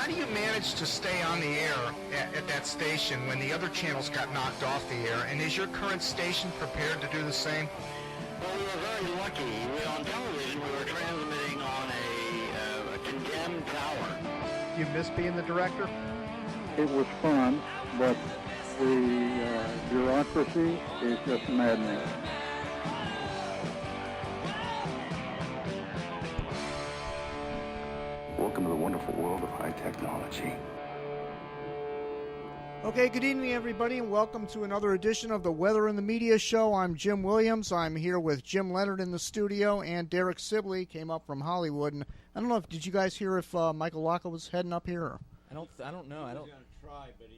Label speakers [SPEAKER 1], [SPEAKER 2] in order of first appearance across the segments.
[SPEAKER 1] How do you manage to stay on the air at that station when the other channels got knocked off the air? And is your current station prepared to do the same?
[SPEAKER 2] Well, we were very lucky. On television, we were transmitting on a condemned tower.
[SPEAKER 3] You miss being the director?
[SPEAKER 4] It was fun, but the bureaucracy is just maddening.
[SPEAKER 5] Welcome to the wonderful world of high technology.
[SPEAKER 3] Okay, good evening, everybody, and welcome to another edition of the Weather in the Media Show. I'm Jim Williams. I'm here with Jim Leonard in the studio, and Derek Sibley came up from Hollywood. And I don't know if did you guys hear if Michael Locke was heading up here? Or?
[SPEAKER 6] I don't know.
[SPEAKER 7] He was going to try, but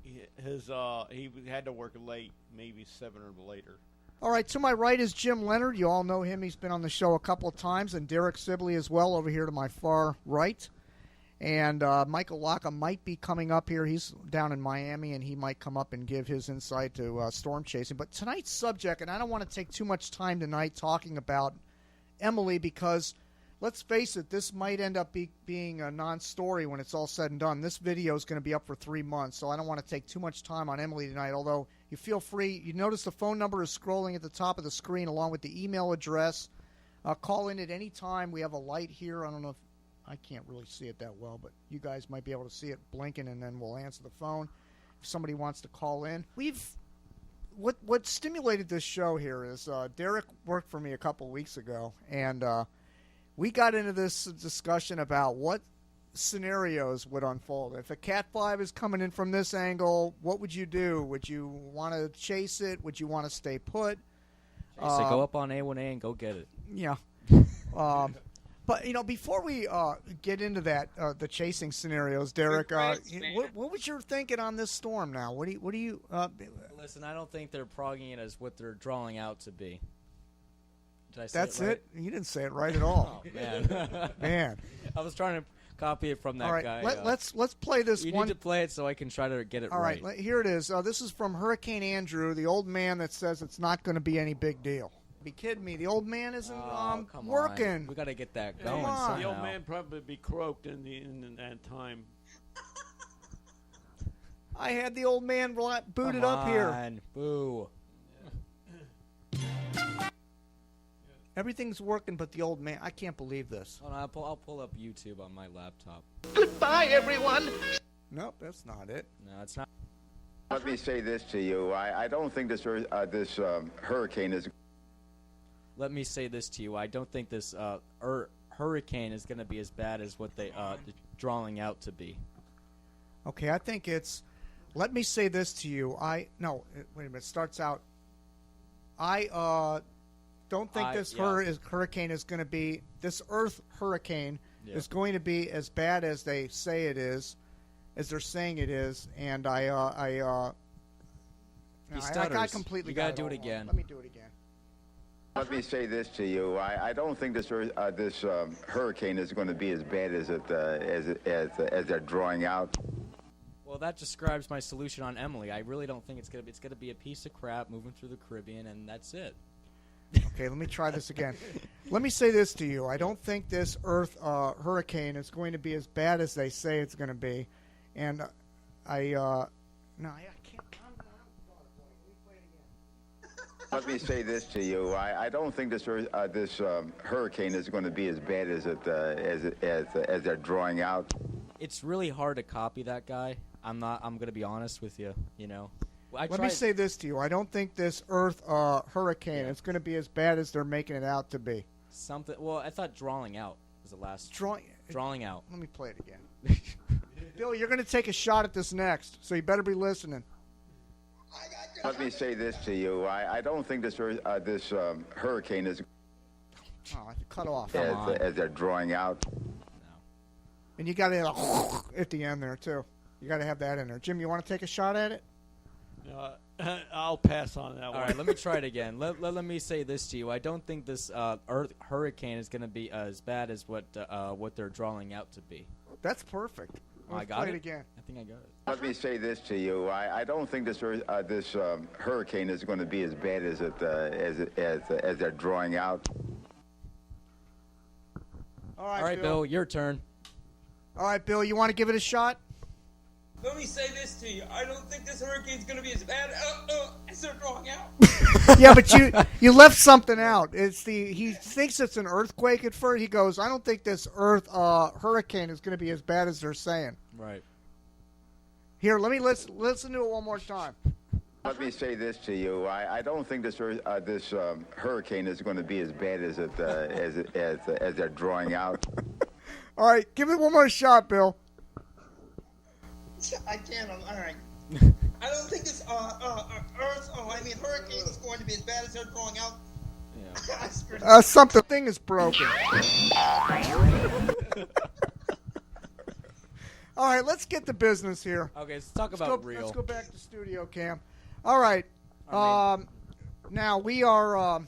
[SPEAKER 7] he had to work late, maybe 7 or later.
[SPEAKER 3] All right, to my right is Jim Leonard. You all know him. He's been on the show a couple of times, and Derek Sibley as well over here to my far right. And Michael Locke might be coming up here. He's down in Miami, and he might come up and give his insight to storm chasing. But tonight's subject, and I don't want to take too much time tonight talking about Emily because, let's face it, this might end up being a non-story when it's all said and done. This video is going to be up for 3 months, so I don't want to take too much time on Emily tonight, although you feel free. You notice the phone number is scrolling at the top of the screen along with the email address. Call in at any time. We have a light here. I don't know if I can't really see it that well, but you guys might be able to see it blinking, and then we'll answer the phone if somebody wants to call in. What stimulated this show here is Derek worked for me a couple weeks ago, and we got into this discussion about what scenarios would unfold. If a Cat 5 is coming in from this angle, what would you do? Would you want to chase it? Would you want to stay put?
[SPEAKER 6] So go up on A1A and go get it.
[SPEAKER 3] Yeah. But, you know, before we get into that, the chasing scenarios, Derek, what was your thinking on this storm now? What do you
[SPEAKER 6] Listen, I don't think they're progging it as what they're drawing out to be. Did I say
[SPEAKER 3] That's
[SPEAKER 6] it right?
[SPEAKER 3] it? You didn't say it right at all.
[SPEAKER 6] Oh, man.
[SPEAKER 3] Man.
[SPEAKER 6] I was trying to copy it from that guy.
[SPEAKER 3] Let's play this
[SPEAKER 6] you
[SPEAKER 3] one.
[SPEAKER 6] need to play it so I can try to get it
[SPEAKER 3] right.
[SPEAKER 6] right.
[SPEAKER 3] All right, here it is. This is from Hurricane Andrew, the old man that says it's not going to be any big deal. Be kidding me. The old man isn't working.
[SPEAKER 6] On. We got to get that going
[SPEAKER 3] on.
[SPEAKER 6] somehow.
[SPEAKER 7] The old man probably be croaked in that time.
[SPEAKER 3] I had the old man booted up here.
[SPEAKER 6] Boo.
[SPEAKER 3] Everything's working but the old man. I can't believe this.
[SPEAKER 6] Oh, no, I'll pull up YouTube on my laptop.
[SPEAKER 1] Goodbye, everyone.
[SPEAKER 3] Nope, that's not it.
[SPEAKER 6] No, it's not.
[SPEAKER 5] Let me say this to you. I don't think this hurricane is...
[SPEAKER 6] Let me say this to you. I don't think this hurricane is going to be as bad as what they're drawing out to be.
[SPEAKER 3] Okay, I think it's... Let me say this to you. Wait a minute. It starts out... I don't think this hurricane is going to be... This Earth hurricane is going to be as bad as they say it is, as they're saying it is, and I completely
[SPEAKER 6] You got to do it again.
[SPEAKER 3] Let me do it again.
[SPEAKER 5] Let me say this to you. I don't think this hurricane is going to be as bad as they're drawing out.
[SPEAKER 6] Well, that describes my solution on Emily. I really don't think it's going to be a piece of crap moving through the Caribbean, and that's it.
[SPEAKER 3] Okay, let me try this again. Let me say this to you. I don't think this Earth hurricane is going to be as bad as they say it's going to be, and I can't.
[SPEAKER 5] Let me say this to you. I don't think this hurricane is going to be as bad as they're drawing out.
[SPEAKER 6] It's really hard to copy that guy. I'm going to be honest with you. You know.
[SPEAKER 3] Let me say this to you. I don't think this Earth hurricane is going to be as bad as they're making it out to be.
[SPEAKER 6] Well, I thought drawing out was the last. Drawing out.
[SPEAKER 3] Let me play it again. Bill, you're going to take a shot at this next, so you better be listening.
[SPEAKER 5] Let me say this to you. I don't think this hurricane is...
[SPEAKER 3] Oh, I cut off.
[SPEAKER 5] As they're drawing out.
[SPEAKER 6] No.
[SPEAKER 3] And you got to at the end there, too. You got to have that in there. Jim, you want to take a shot at it?
[SPEAKER 7] I'll pass on that one.
[SPEAKER 6] All right, let me try it again. Let me say this to you. I don't think this Earth hurricane is going to be as bad as what they're drawing out to be.
[SPEAKER 3] That's perfect.
[SPEAKER 6] I got
[SPEAKER 3] play
[SPEAKER 6] it
[SPEAKER 3] it again.
[SPEAKER 6] I think I got it.
[SPEAKER 5] Let me say this to you. I don't think this hurricane is going to be as bad as they're drawing out.
[SPEAKER 3] All right,
[SPEAKER 6] Bill, your turn.
[SPEAKER 3] All right, Bill, you want to give it a shot?
[SPEAKER 8] Let me say this to you. I don't think this hurricane's going to be as bad as they're drawing out.
[SPEAKER 3] Yeah, but you left something out. He thinks it's an earthquake at first. He goes, I don't think this hurricane is going to be as bad as they're saying.
[SPEAKER 6] Right.
[SPEAKER 3] Here, let me listen to it one more time.
[SPEAKER 5] Let me say this to you. I don't think this hurricane is going to be as bad as as they're drawing out.
[SPEAKER 3] All right, give it one more shot, Bill.
[SPEAKER 8] I can't. All right. I don't think this hurricane is going to be as bad as they're drawing out.
[SPEAKER 6] Yeah.
[SPEAKER 3] Something is broken. All right, let's get to business here.
[SPEAKER 6] Okay, let's talk about real.
[SPEAKER 3] Let's go back to studio cam. All right. Now we are.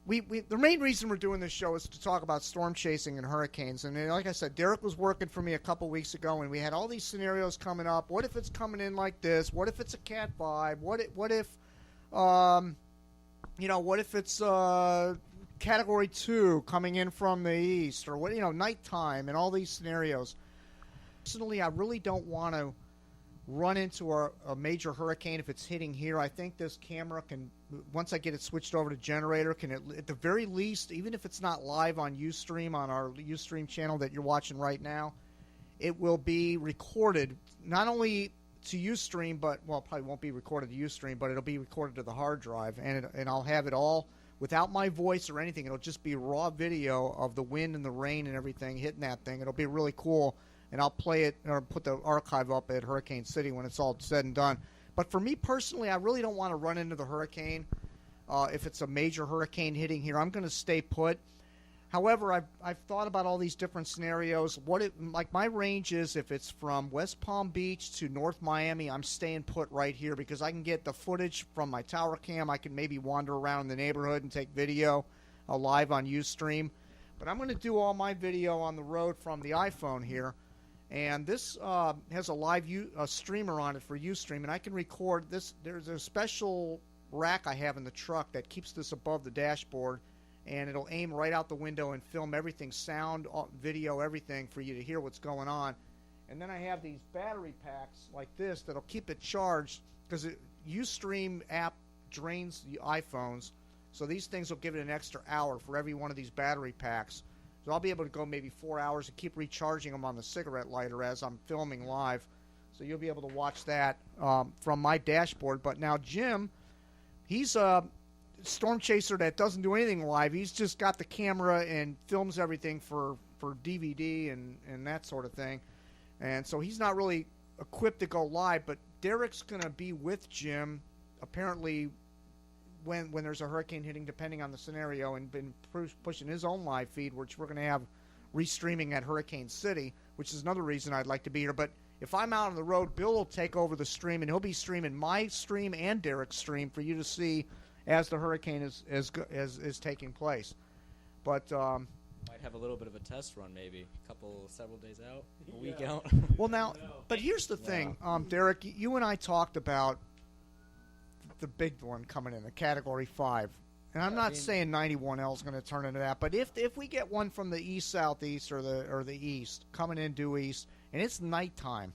[SPEAKER 3] The main reason we're doing this show is to talk about storm chasing and hurricanes. And like I said, Derek was working for me a couple weeks ago, and we had all these scenarios coming up. What if it's coming in like this? What if it's a Cat 5? What if it's Category 2 coming in from the east, or nighttime, and all these scenarios. Personally, I really don't want to run into a major hurricane if it's hitting here. I think this camera can, once I get it switched over to generator, can at the very least, even if it's not live on Ustream, on our Ustream channel that you're watching right now, it will be recorded not only to Ustream, but, well, it probably won't be recorded to Ustream, but it'll be recorded to the hard drive, and I'll have it all without my voice or anything. It'll just be raw video of the wind and the rain and everything hitting that thing. It'll be really cool. And I'll play it or put the archive up at Hurricane City when it's all said and done. But for me personally, I really don't want to run into the hurricane if it's a major hurricane hitting here. I'm going to stay put. However, I've thought about all these different scenarios. Like my range is if it's from West Palm Beach to North Miami, I'm staying put right here because I can get the footage from my tower cam. I can maybe wander around the neighborhood and take video live on Ustream. But I'm going to do all my video on the road from the iPhone here. And this has a live streamer on it for Ustream, and I can record this. There's a special rack I have in the truck that keeps this above the dashboard, and it'll aim right out the window and film everything, sound, video, everything for you to hear what's going on. And then I have these battery packs like this that'll keep it charged because the Ustream app drains the iPhones, so these things will give it an extra hour for every one of these battery packs. So I'll be able to go maybe 4 hours and keep recharging them on the cigarette lighter as I'm filming live. So you'll be able to watch that from my dashboard. But now Jim, he's a storm chaser that doesn't do anything live. He's just got the camera and films everything for DVD and that sort of thing. And so he's not really equipped to go live. But Derek's going to be with Jim apparently when there's a hurricane hitting, depending on the scenario, and been pushing his own live feed, which we're going to have restreaming at Hurricane City, which is another reason I'd like to be here. But if I'm out on the road, Bill will take over the stream, and he'll be streaming my stream and Derek's stream for you to see as the hurricane is taking place. But
[SPEAKER 6] might have a little bit of a test run, maybe several days out, a week out.
[SPEAKER 3] Well, now, but here's the thing, Derek. You and I talked about the big one coming in, the Category 5. And I'm not saying 91L is going to turn into that, but if we get one from the east southeast or the east coming in due east, and it's nighttime,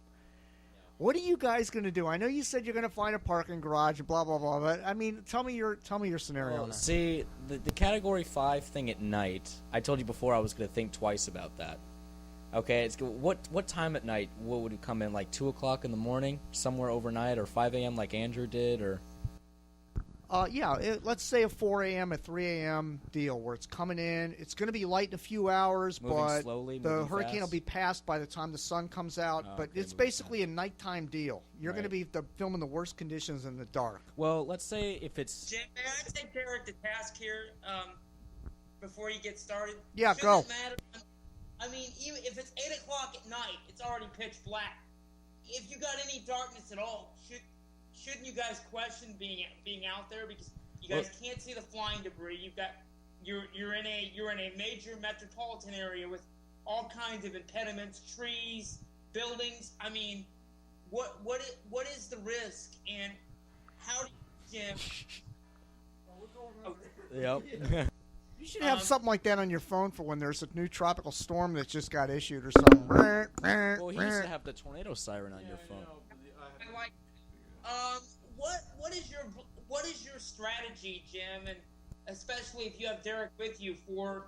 [SPEAKER 3] what are you guys going to do? I know you said you're going to find a parking garage and blah blah blah, but I mean, tell me your scenario.
[SPEAKER 6] Well, see, the Category 5 thing at night. I told you before I was going to think twice about that. Okay, what time at night? What would it come in, like 2 o'clock in the morning, somewhere overnight, or 5 a.m. like Andrew did, or?
[SPEAKER 3] Let's say a 4 a.m., a 3 a.m. deal where it's coming in. It's going to be light in a few hours,
[SPEAKER 6] moving
[SPEAKER 3] but
[SPEAKER 6] slowly,
[SPEAKER 3] the hurricane
[SPEAKER 6] fast.
[SPEAKER 3] will be passed by the time the sun comes out. But
[SPEAKER 6] okay,
[SPEAKER 3] it's basically a nighttime deal. You're
[SPEAKER 6] Right.
[SPEAKER 3] going to be filming the worst conditions in the dark.
[SPEAKER 6] Well, let's say if it's...
[SPEAKER 8] Jim, may I take Derek to task here before you get started?
[SPEAKER 3] Yeah,
[SPEAKER 8] Shouldn't
[SPEAKER 3] go.
[SPEAKER 8] it matter? I mean, even if it's 8 o'clock at night, it's already pitch black. If you got any darkness at all, shouldn't you guys question being out there because you guys can't see the flying debris? You're in a major metropolitan area with all kinds of impediments, trees, buildings. I mean, what is the risk, and how do you, Jim?
[SPEAKER 6] Yep.
[SPEAKER 3] should have something like that on your phone for when there's a new tropical storm that just got issued or something.
[SPEAKER 6] Well, he used to have the tornado siren on your phone.
[SPEAKER 8] I like. What is your strategy, Jim, and especially if you have Derek with you for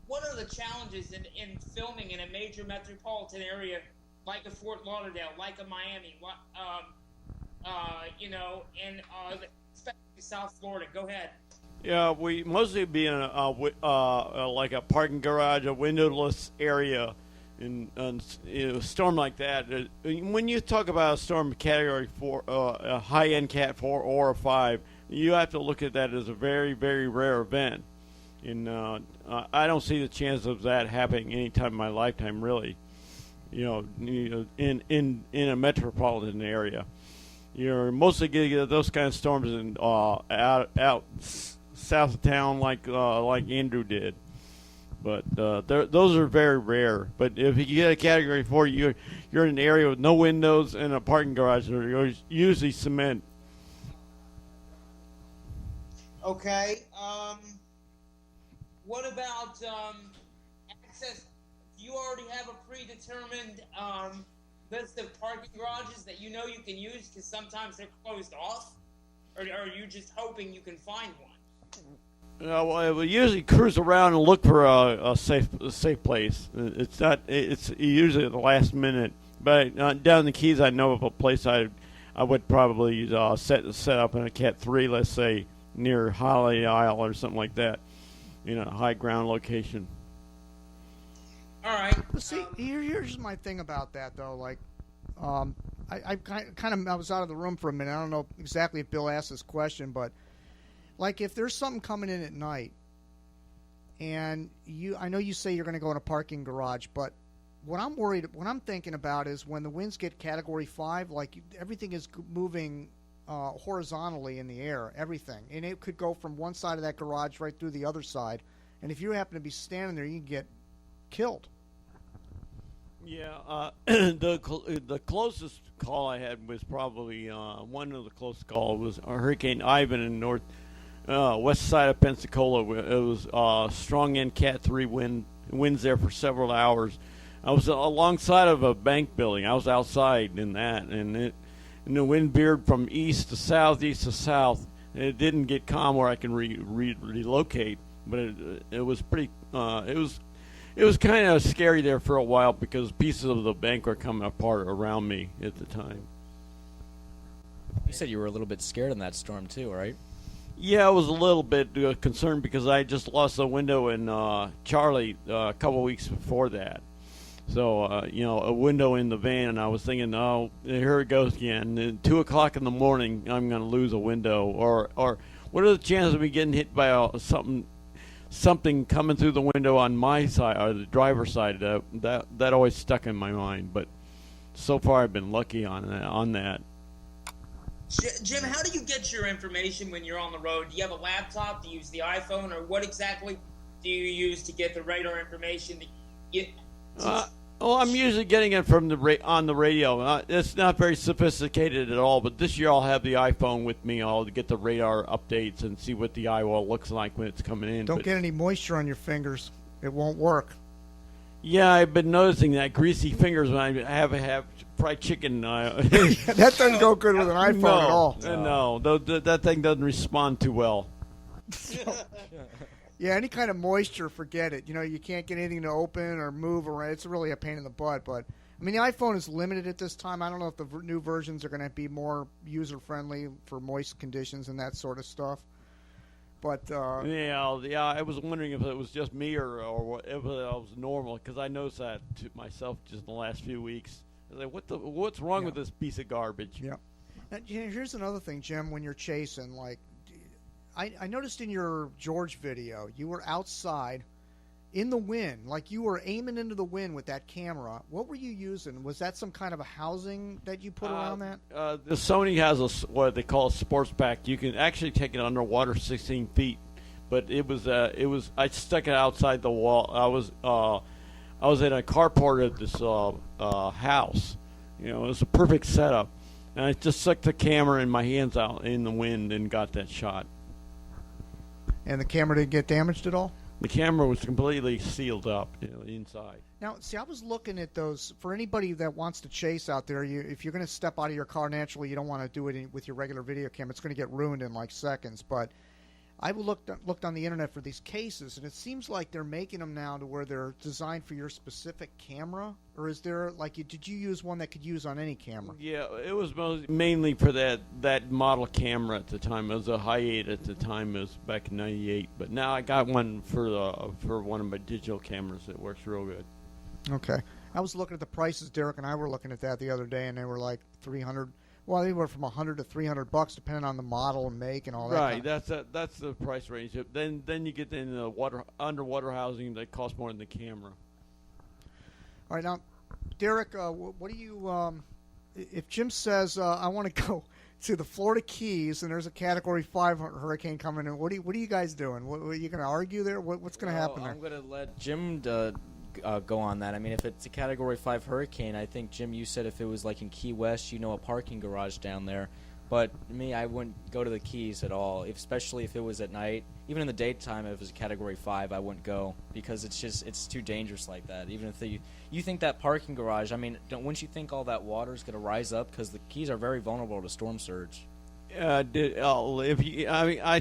[SPEAKER 8] what are the challenges in filming in a major metropolitan area like a Fort Lauderdale, like a Miami, especially South Florida? Go ahead.
[SPEAKER 7] Yeah, we mostly be in like a parking garage, a windowless area, in a storm like that. When you talk about a storm category 4, a high-end Cat 4 or a 5, you have to look at that as a very, very rare event. And I don't see the chance of that happening anytime in my lifetime, really. In a metropolitan area, you're mostly going to get those kind of storms in out south of town, like Andrew did. But those are very rare. But if you get a Category 4, you're in an area with no windows and a parking garage. They're usually cement.
[SPEAKER 8] Okay. What about access? Do you already have a predetermined list of parking garages that you know you can use because sometimes they're closed off? Or are you just hoping you can find one?
[SPEAKER 7] Well, we usually cruise around and look for a safe place. It's usually at the last minute. But down in the Keys, I know of a place I would probably set up in a Cat 3, let's say, near Holiday Isle or something like that, in a high ground location.
[SPEAKER 8] All right.
[SPEAKER 3] Well, see, here's my thing about that, though. Like, I was out of the room for a minute. I don't know exactly if Bill asked this question, but like if there's something coming in at night, and I know you say you're going to go in a parking garage, but what I'm thinking about is when the winds get Category 5, like everything is moving horizontally in the air, everything, and it could go from one side of that garage right through the other side, and if you happen to be standing there, you can get killed.
[SPEAKER 7] Yeah, the closest call I had was probably one of the closest calls was Hurricane Ivan in west side of Pensacola. It was strong end Cat 3 winds there for several hours. I was alongside of a bank building. I was outside in that, and the wind veered from east to south, east to south. And it didn't get calm where I can relocate, but it was pretty. It was kind of scary there for a while because pieces of the bank were coming apart around me at the time.
[SPEAKER 6] You said you were a little bit scared in that storm too, right?
[SPEAKER 7] Yeah, I was a little bit concerned because I just lost a window in Charlie a couple weeks before that. So, a window in the van, and I was thinking, oh, here it goes again. At 2 o'clock in the morning, I'm going to lose a window. Or what are the chances of me getting hit by something coming through the window on my side or the driver's side? That always stuck in my mind. But so far, I've been lucky on that.
[SPEAKER 8] Jim, how do you get your information when you're on the road? Do you have a laptop? Do you use the iPhone? Or what exactly do you use to get the radar information?
[SPEAKER 7] I'm usually getting it from on the radio. It's not very sophisticated at all, but this year I'll have the iPhone with me. I'll get the radar updates and see what the eye wall looks like when it's coming in.
[SPEAKER 3] Don't get any moisture on your fingers. It won't work.
[SPEAKER 7] Yeah, I've been noticing that greasy fingers when I have fried chicken.
[SPEAKER 3] That doesn't go good with an iPhone at all.
[SPEAKER 7] No, that thing doesn't respond too well.
[SPEAKER 3] Yeah, any kind of moisture, forget it. You can't get anything to open or move around. It's really a pain in the butt. But, I mean, the iPhone is limited at this time. I don't know if the new versions are going to be more user-friendly for moist conditions and that sort of stuff. But
[SPEAKER 7] yeah, I was wondering if it was just me or if it was normal, because I noticed that to myself just in the last few weeks. I was like, what's wrong with this piece of garbage?
[SPEAKER 3] Yeah. Now, here's another thing, Jim, when you're chasing, like, I noticed in your George video, you were outside in the wind, like you were aiming into the wind with that camera. What were you using? Was that some kind of a housing that you put around that?
[SPEAKER 7] The Sony has what they call a sports pack. You can actually take it underwater 16 feet, but it was I stuck it outside the wall. I was in a carport of this house. It was a perfect setup, and I just stuck the camera in my hands out in the wind and got that shot.
[SPEAKER 3] And the camera didn't get damaged at all?
[SPEAKER 7] The camera was completely sealed up, inside.
[SPEAKER 3] Now, see, I was looking at those. For anybody that wants to chase out there, if you're going to step out of your car, naturally you don't want to do it with your regular video camera. It's going to get ruined in like seconds. But I looked on the internet for these cases, and it seems like they're making them now to where they're designed for your specific camera. Or is there, like, did you use one that could use on any camera?
[SPEAKER 7] Yeah, it was mainly for that model camera at the time. It was a Hi8 at the time. It was back in '98. But now I got one for one of my digital cameras that works real good.
[SPEAKER 3] Okay. I was looking at the prices. Derek and I were looking at that the other day, and they were like $300. Well, anywhere from $100 to $300, depending on the model and make and all that.
[SPEAKER 7] Right, that's the price range. Then you get into the underwater housing that costs more than the camera.
[SPEAKER 3] All right, now, Derek, what do you? If Jim says I want to go to the Florida Keys and there's a Category 5 hurricane coming in, what are you guys doing? What are you going to argue there? What's going to happen there?
[SPEAKER 6] I'm going to let Jim go on that. I mean, if it's a Category 5 hurricane, I think, Jim, you said if it was like in Key West, a parking garage down there. But me, I wouldn't go to the Keys at all, especially if it was at night. Even in the daytime, if it was a Category 5, I wouldn't go because it's too dangerous like that. Even if you think that parking garage, I mean, wouldn't you think all that water is going to rise up? Because the Keys are very vulnerable to storm surge.
[SPEAKER 7] I'd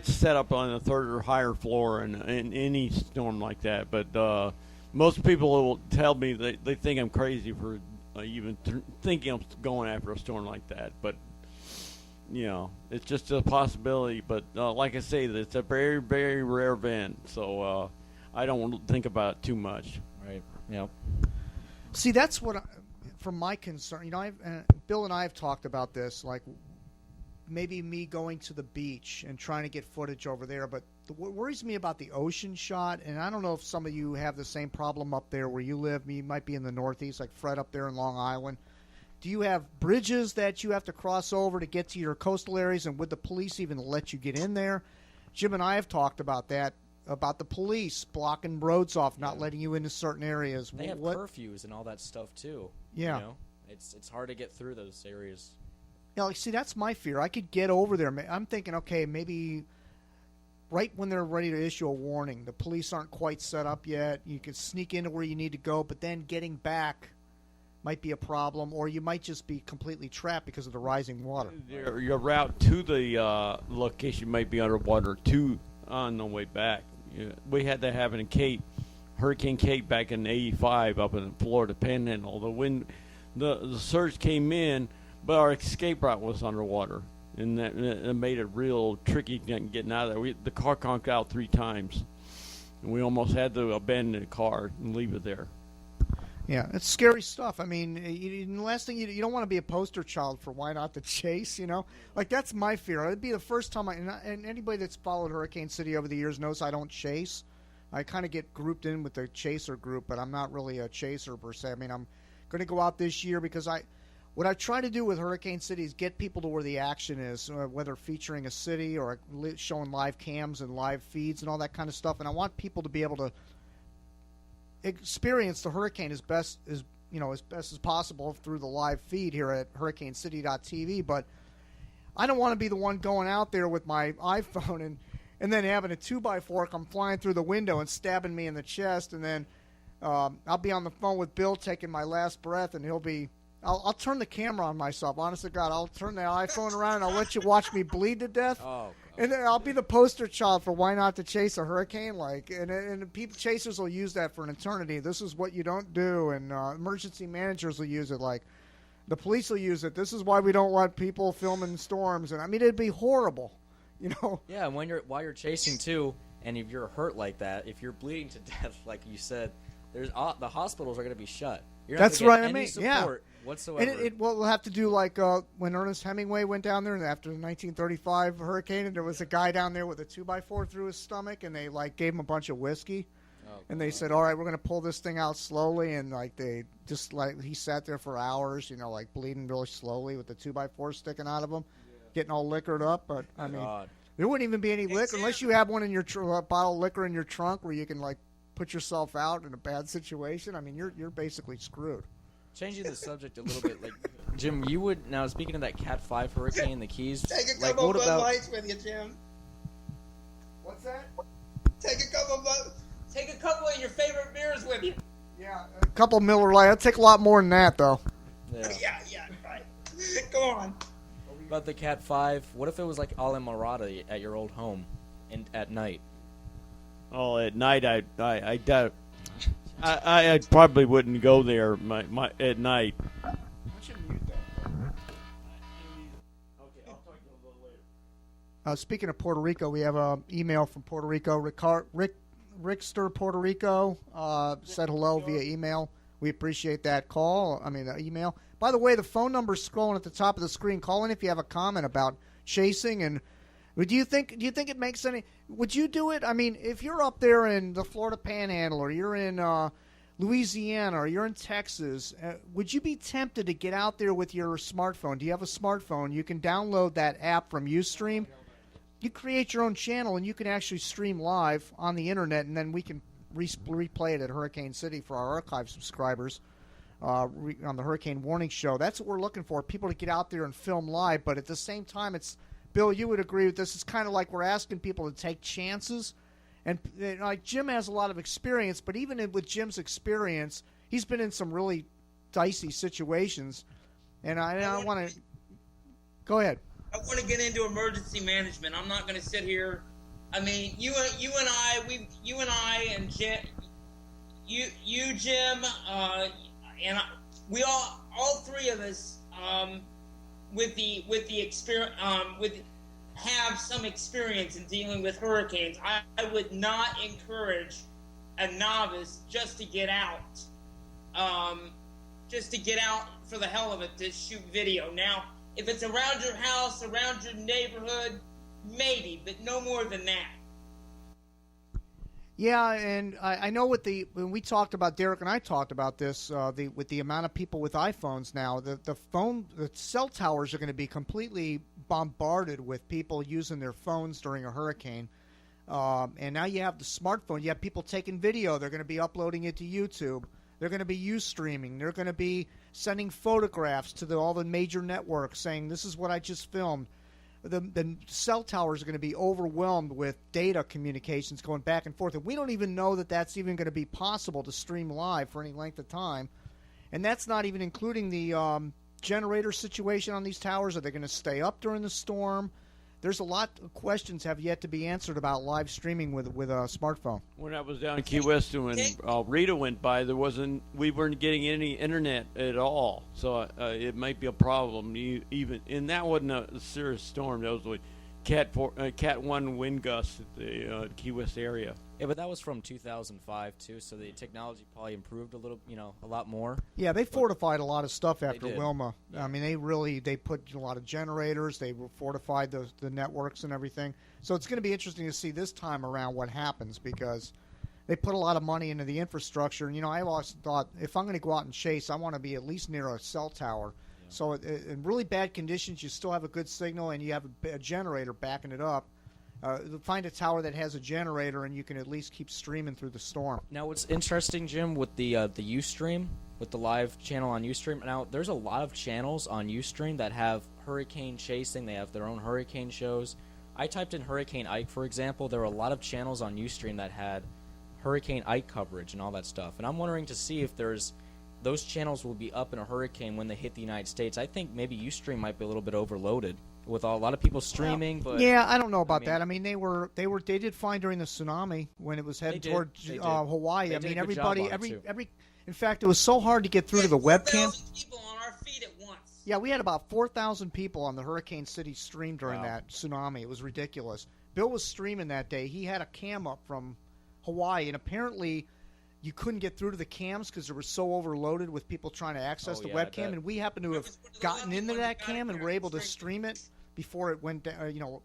[SPEAKER 7] set up on the third or higher floor in any storm like that, but most people will tell me they think I'm crazy for even thinking I'm going after a storm like that. But, it's just a possibility. But like I say, it's a very, very rare event. So I don't think about it too much.
[SPEAKER 6] Right. Yeah.
[SPEAKER 3] See, that's what, from my concern, Bill and I have talked about this, like maybe me going to the beach and trying to get footage over there. But what worries me about the ocean shot, and I don't know if some of you have the same problem up there where you live. You might be in the Northeast, like Fred up there in Long Island. Do you have bridges that you have to cross over to get to your coastal areas, and would the police even let you get in there? Jim and I have talked about that, about the police blocking roads off, not letting you into certain areas.
[SPEAKER 6] They have curfews and all that stuff, too.
[SPEAKER 3] Yeah.
[SPEAKER 6] It's hard to get through those areas.
[SPEAKER 3] Yeah, see, that's my fear. I could get over there. I'm thinking, okay, maybe right when they're ready to issue a warning, the police aren't quite set up yet. You could sneak into where you need to go, but then getting back might be a problem, or you might just be completely trapped because of the rising water.
[SPEAKER 7] Your route to the location might be underwater, too, on the way back. We had that happen in Hurricane Kate back in '85 up in the Florida Panhandle. The surge came in, but our escape route was underwater, and that made it real tricky getting out of there. The car conked out 3 times, and we almost had to abandon the car and leave it there.
[SPEAKER 3] Yeah, it's scary stuff. I mean, the last thing, you don't want to be a poster child for why not to chase, Like, that's my fear. It'd be the first time and anybody that's followed Hurricane City over the years knows I don't chase. I kind of get grouped in with the chaser group, but I'm not really a chaser per se. I mean, I'm going to go out this year because what I try to do with Hurricane City is get people to where the action is, whether featuring a city or showing live cams and live feeds and all that kind of stuff. And I want people to be able to experience the hurricane as best as possible through the live feed here at hurricanecity.tv. But I don't want to be the one going out there with my iPhone and then having a 2x4 come flying through the window and stabbing me in the chest, and then I'll be on the phone with Bill taking my last breath, and I'll turn the camera on myself. Honest to God, I'll turn the iPhone around and I'll let you watch me bleed to death.
[SPEAKER 6] Oh,
[SPEAKER 3] and then I'll be the poster child for why not to chase a hurricane. And people, chasers will use that for an eternity. This is what you don't do. And emergency managers will use it. Like the police will use it. This is why we don't want people filming storms. And I mean, it'd be horrible,
[SPEAKER 6] Yeah, and while you're chasing too, and if you're hurt like that, if you're bleeding to death, like you said, the hospitals are going to be shut. You're not
[SPEAKER 3] That's
[SPEAKER 6] gonna get
[SPEAKER 3] right.
[SPEAKER 6] any
[SPEAKER 3] I mean,
[SPEAKER 6] support whatsoever.
[SPEAKER 3] And we'll have to do like when Ernest Hemingway went down there after the 1935 hurricane, and there was a guy down there with a 2x4 through his stomach, and they gave him a bunch of whiskey, and they said, "All right, we're going to pull this thing out slowly," and he sat there for hours, bleeding really slowly with the 2x4 sticking out of him, getting all liquored up. But I mean, there wouldn't even be any liquor unless you have one in your bottle of liquor in your trunk where you can put yourself out in a bad situation. I mean, you're basically screwed.
[SPEAKER 6] Changing the subject a little bit, Jim, you would now speaking of that Cat 5 hurricane in the Keys.
[SPEAKER 8] Take a couple of Bud Lights with you, Jim.
[SPEAKER 3] What's that?
[SPEAKER 8] Take a couple of your favorite beers with you.
[SPEAKER 3] Yeah, a couple Miller Lite. It'll take a lot more than that, though.
[SPEAKER 6] Yeah.
[SPEAKER 8] Yeah, right. Go on.
[SPEAKER 6] About the Cat 5, what if it was like all in Marata at your old home at night?
[SPEAKER 7] Oh, at night I doubt. I probably wouldn't go there at night.
[SPEAKER 3] Why don't you mute that?
[SPEAKER 7] Okay, I'll talk to you a little later.
[SPEAKER 3] Speaking of Puerto Rico, we have an email from Puerto Rico. Rickster, Puerto Rico, said hello via email. We appreciate that call. The email. By the way, the phone number's scrolling at the top of the screen. Call in if you have a comment about chasing. And do you think it makes any? Would you do it? If you're up there in the Florida Panhandle, or you're in Louisiana, or you're in Texas, would you be tempted to get out there with your smartphone? Do you have a smartphone? You can download that app from Ustream. You create your own channel, and you can actually stream live on the internet, and then we can replay it at Hurricane City for our archive subscribers on the Hurricane Warning Show. That's what we're looking for, people to get out there and film live. But at the same time, it's, Bill, you would agree with this, it's kind of like we're asking people to take chances. And like Jim has a lot of experience, but even with Jim's experience, he's been in some really dicey situations. And I want to go ahead.
[SPEAKER 8] I want to get into emergency management. I'm not going to sit here. You and I and Jim, Jim, and we all three of us, with the experience, have some experience in dealing with hurricanes. I would not encourage a novice just to get out for the hell of it to shoot video. Now, if it's around your house, around your neighborhood, maybe, but no more than that.
[SPEAKER 3] Yeah, and I know when we talked about, Derek and I talked about this, with the amount of people with iPhones now, the cell towers are going to be completely bombarded with people using their phones during a hurricane. And now you have the smartphone. You have people taking video. They're going to be uploading it to YouTube. They're going to be Ustreaming. They're going to be sending photographs to all the major networks saying, this is what I just filmed. The cell towers are going to be overwhelmed with data communications going back and forth. And we don't even know that that's even going to be possible to stream live for any length of time. And that's not even including the generator situation on these towers. Are they going to stay up during the storm? There's a lot of questions have yet to be answered about live streaming with a smartphone.
[SPEAKER 7] When I was down in Key West when Rita went by, we weren't getting any internet at all, so it might be a problem. And that wasn't a serious storm. That was like Cat 1 wind gusts at the Key West area.
[SPEAKER 6] Yeah, but that was from 2005 too, so the technology probably improved a little, a lot more.
[SPEAKER 3] Yeah, they fortified a lot of stuff after Wilma.
[SPEAKER 6] Yeah.
[SPEAKER 3] They put a lot of generators. They fortified the networks and everything. So it's going to be interesting to see this time around what happens, because they put a lot of money into the infrastructure. And I always thought, if I'm going to go out and chase, I want to be at least near a cell tower. Yeah. So in really bad conditions, you still have a good signal and you have a generator backing it up. Find a tower that has a generator, and you can at least keep streaming through the storm.
[SPEAKER 6] Now, what's interesting, Jim, with the Ustream, with the live channel on Ustream, now there's a lot of channels on Ustream that have hurricane chasing. They have their own hurricane shows. I typed in Hurricane Ike, for example. There were a lot of channels on Ustream that had Hurricane Ike coverage and all that stuff. And I'm wondering to see if those channels will be up in a hurricane when they hit the United States. I think maybe Ustream might be a little bit overloaded with a lot of people streaming. But
[SPEAKER 3] yeah, I don't know about that. They did fine during the tsunami when it was headed toward Hawaii. Everybody. In fact, it was so hard to get through to the webcam.
[SPEAKER 8] 4,000 people on our feet at once.
[SPEAKER 3] Yeah, we had about 4,000 people on the Hurricane City stream during that tsunami. It was ridiculous. Bill was streaming that day. He had a cam up from Hawaii, and apparently you couldn't get through to the cams because they were so overloaded with people trying to access the webcam. And we happened to have gotten into that cam and were able to stream it before it went down,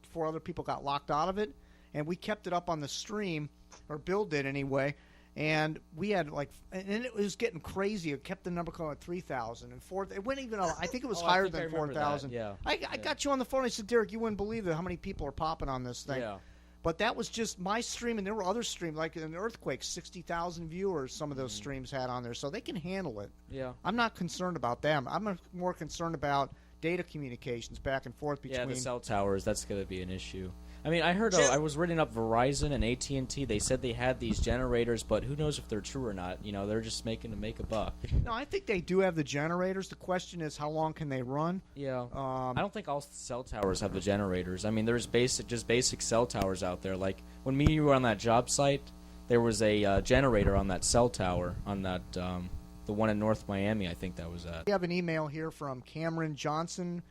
[SPEAKER 3] before other people got locked out of it. And we kept it up on the stream, or Bill did anyway. And we had and it was getting crazy. It kept the number going at 3,000 and 4,000. It went even. I think it was higher than 4,000.
[SPEAKER 6] Yeah.
[SPEAKER 3] I got you on the phone. I said, Derek, you wouldn't believe how many people are popping on this thing.
[SPEAKER 6] Yeah.
[SPEAKER 3] But that was just my stream, and there were other streams, like an earthquake, 60,000 viewers some of those streams had on there, so they can handle it.
[SPEAKER 6] Yeah.
[SPEAKER 3] I'm not concerned about them. I'm more concerned about data communications back and forth between.
[SPEAKER 6] Yeah, the cell towers, that's going to be an issue. I mean, I heard. I was reading up Verizon and AT&T. They said they had these generators, but who knows if they're true or not? You know, they're just making to make a buck.
[SPEAKER 3] No, I think they do have the generators. The question is, how long can they run?
[SPEAKER 6] Yeah. I don't think all cell towers have the generators. I mean, there's basic cell towers out there. Like when me and you were on that job site, there was a generator on that cell tower on that the one in North Miami. I think that was at.
[SPEAKER 3] We have an email here from Cameron Johnson.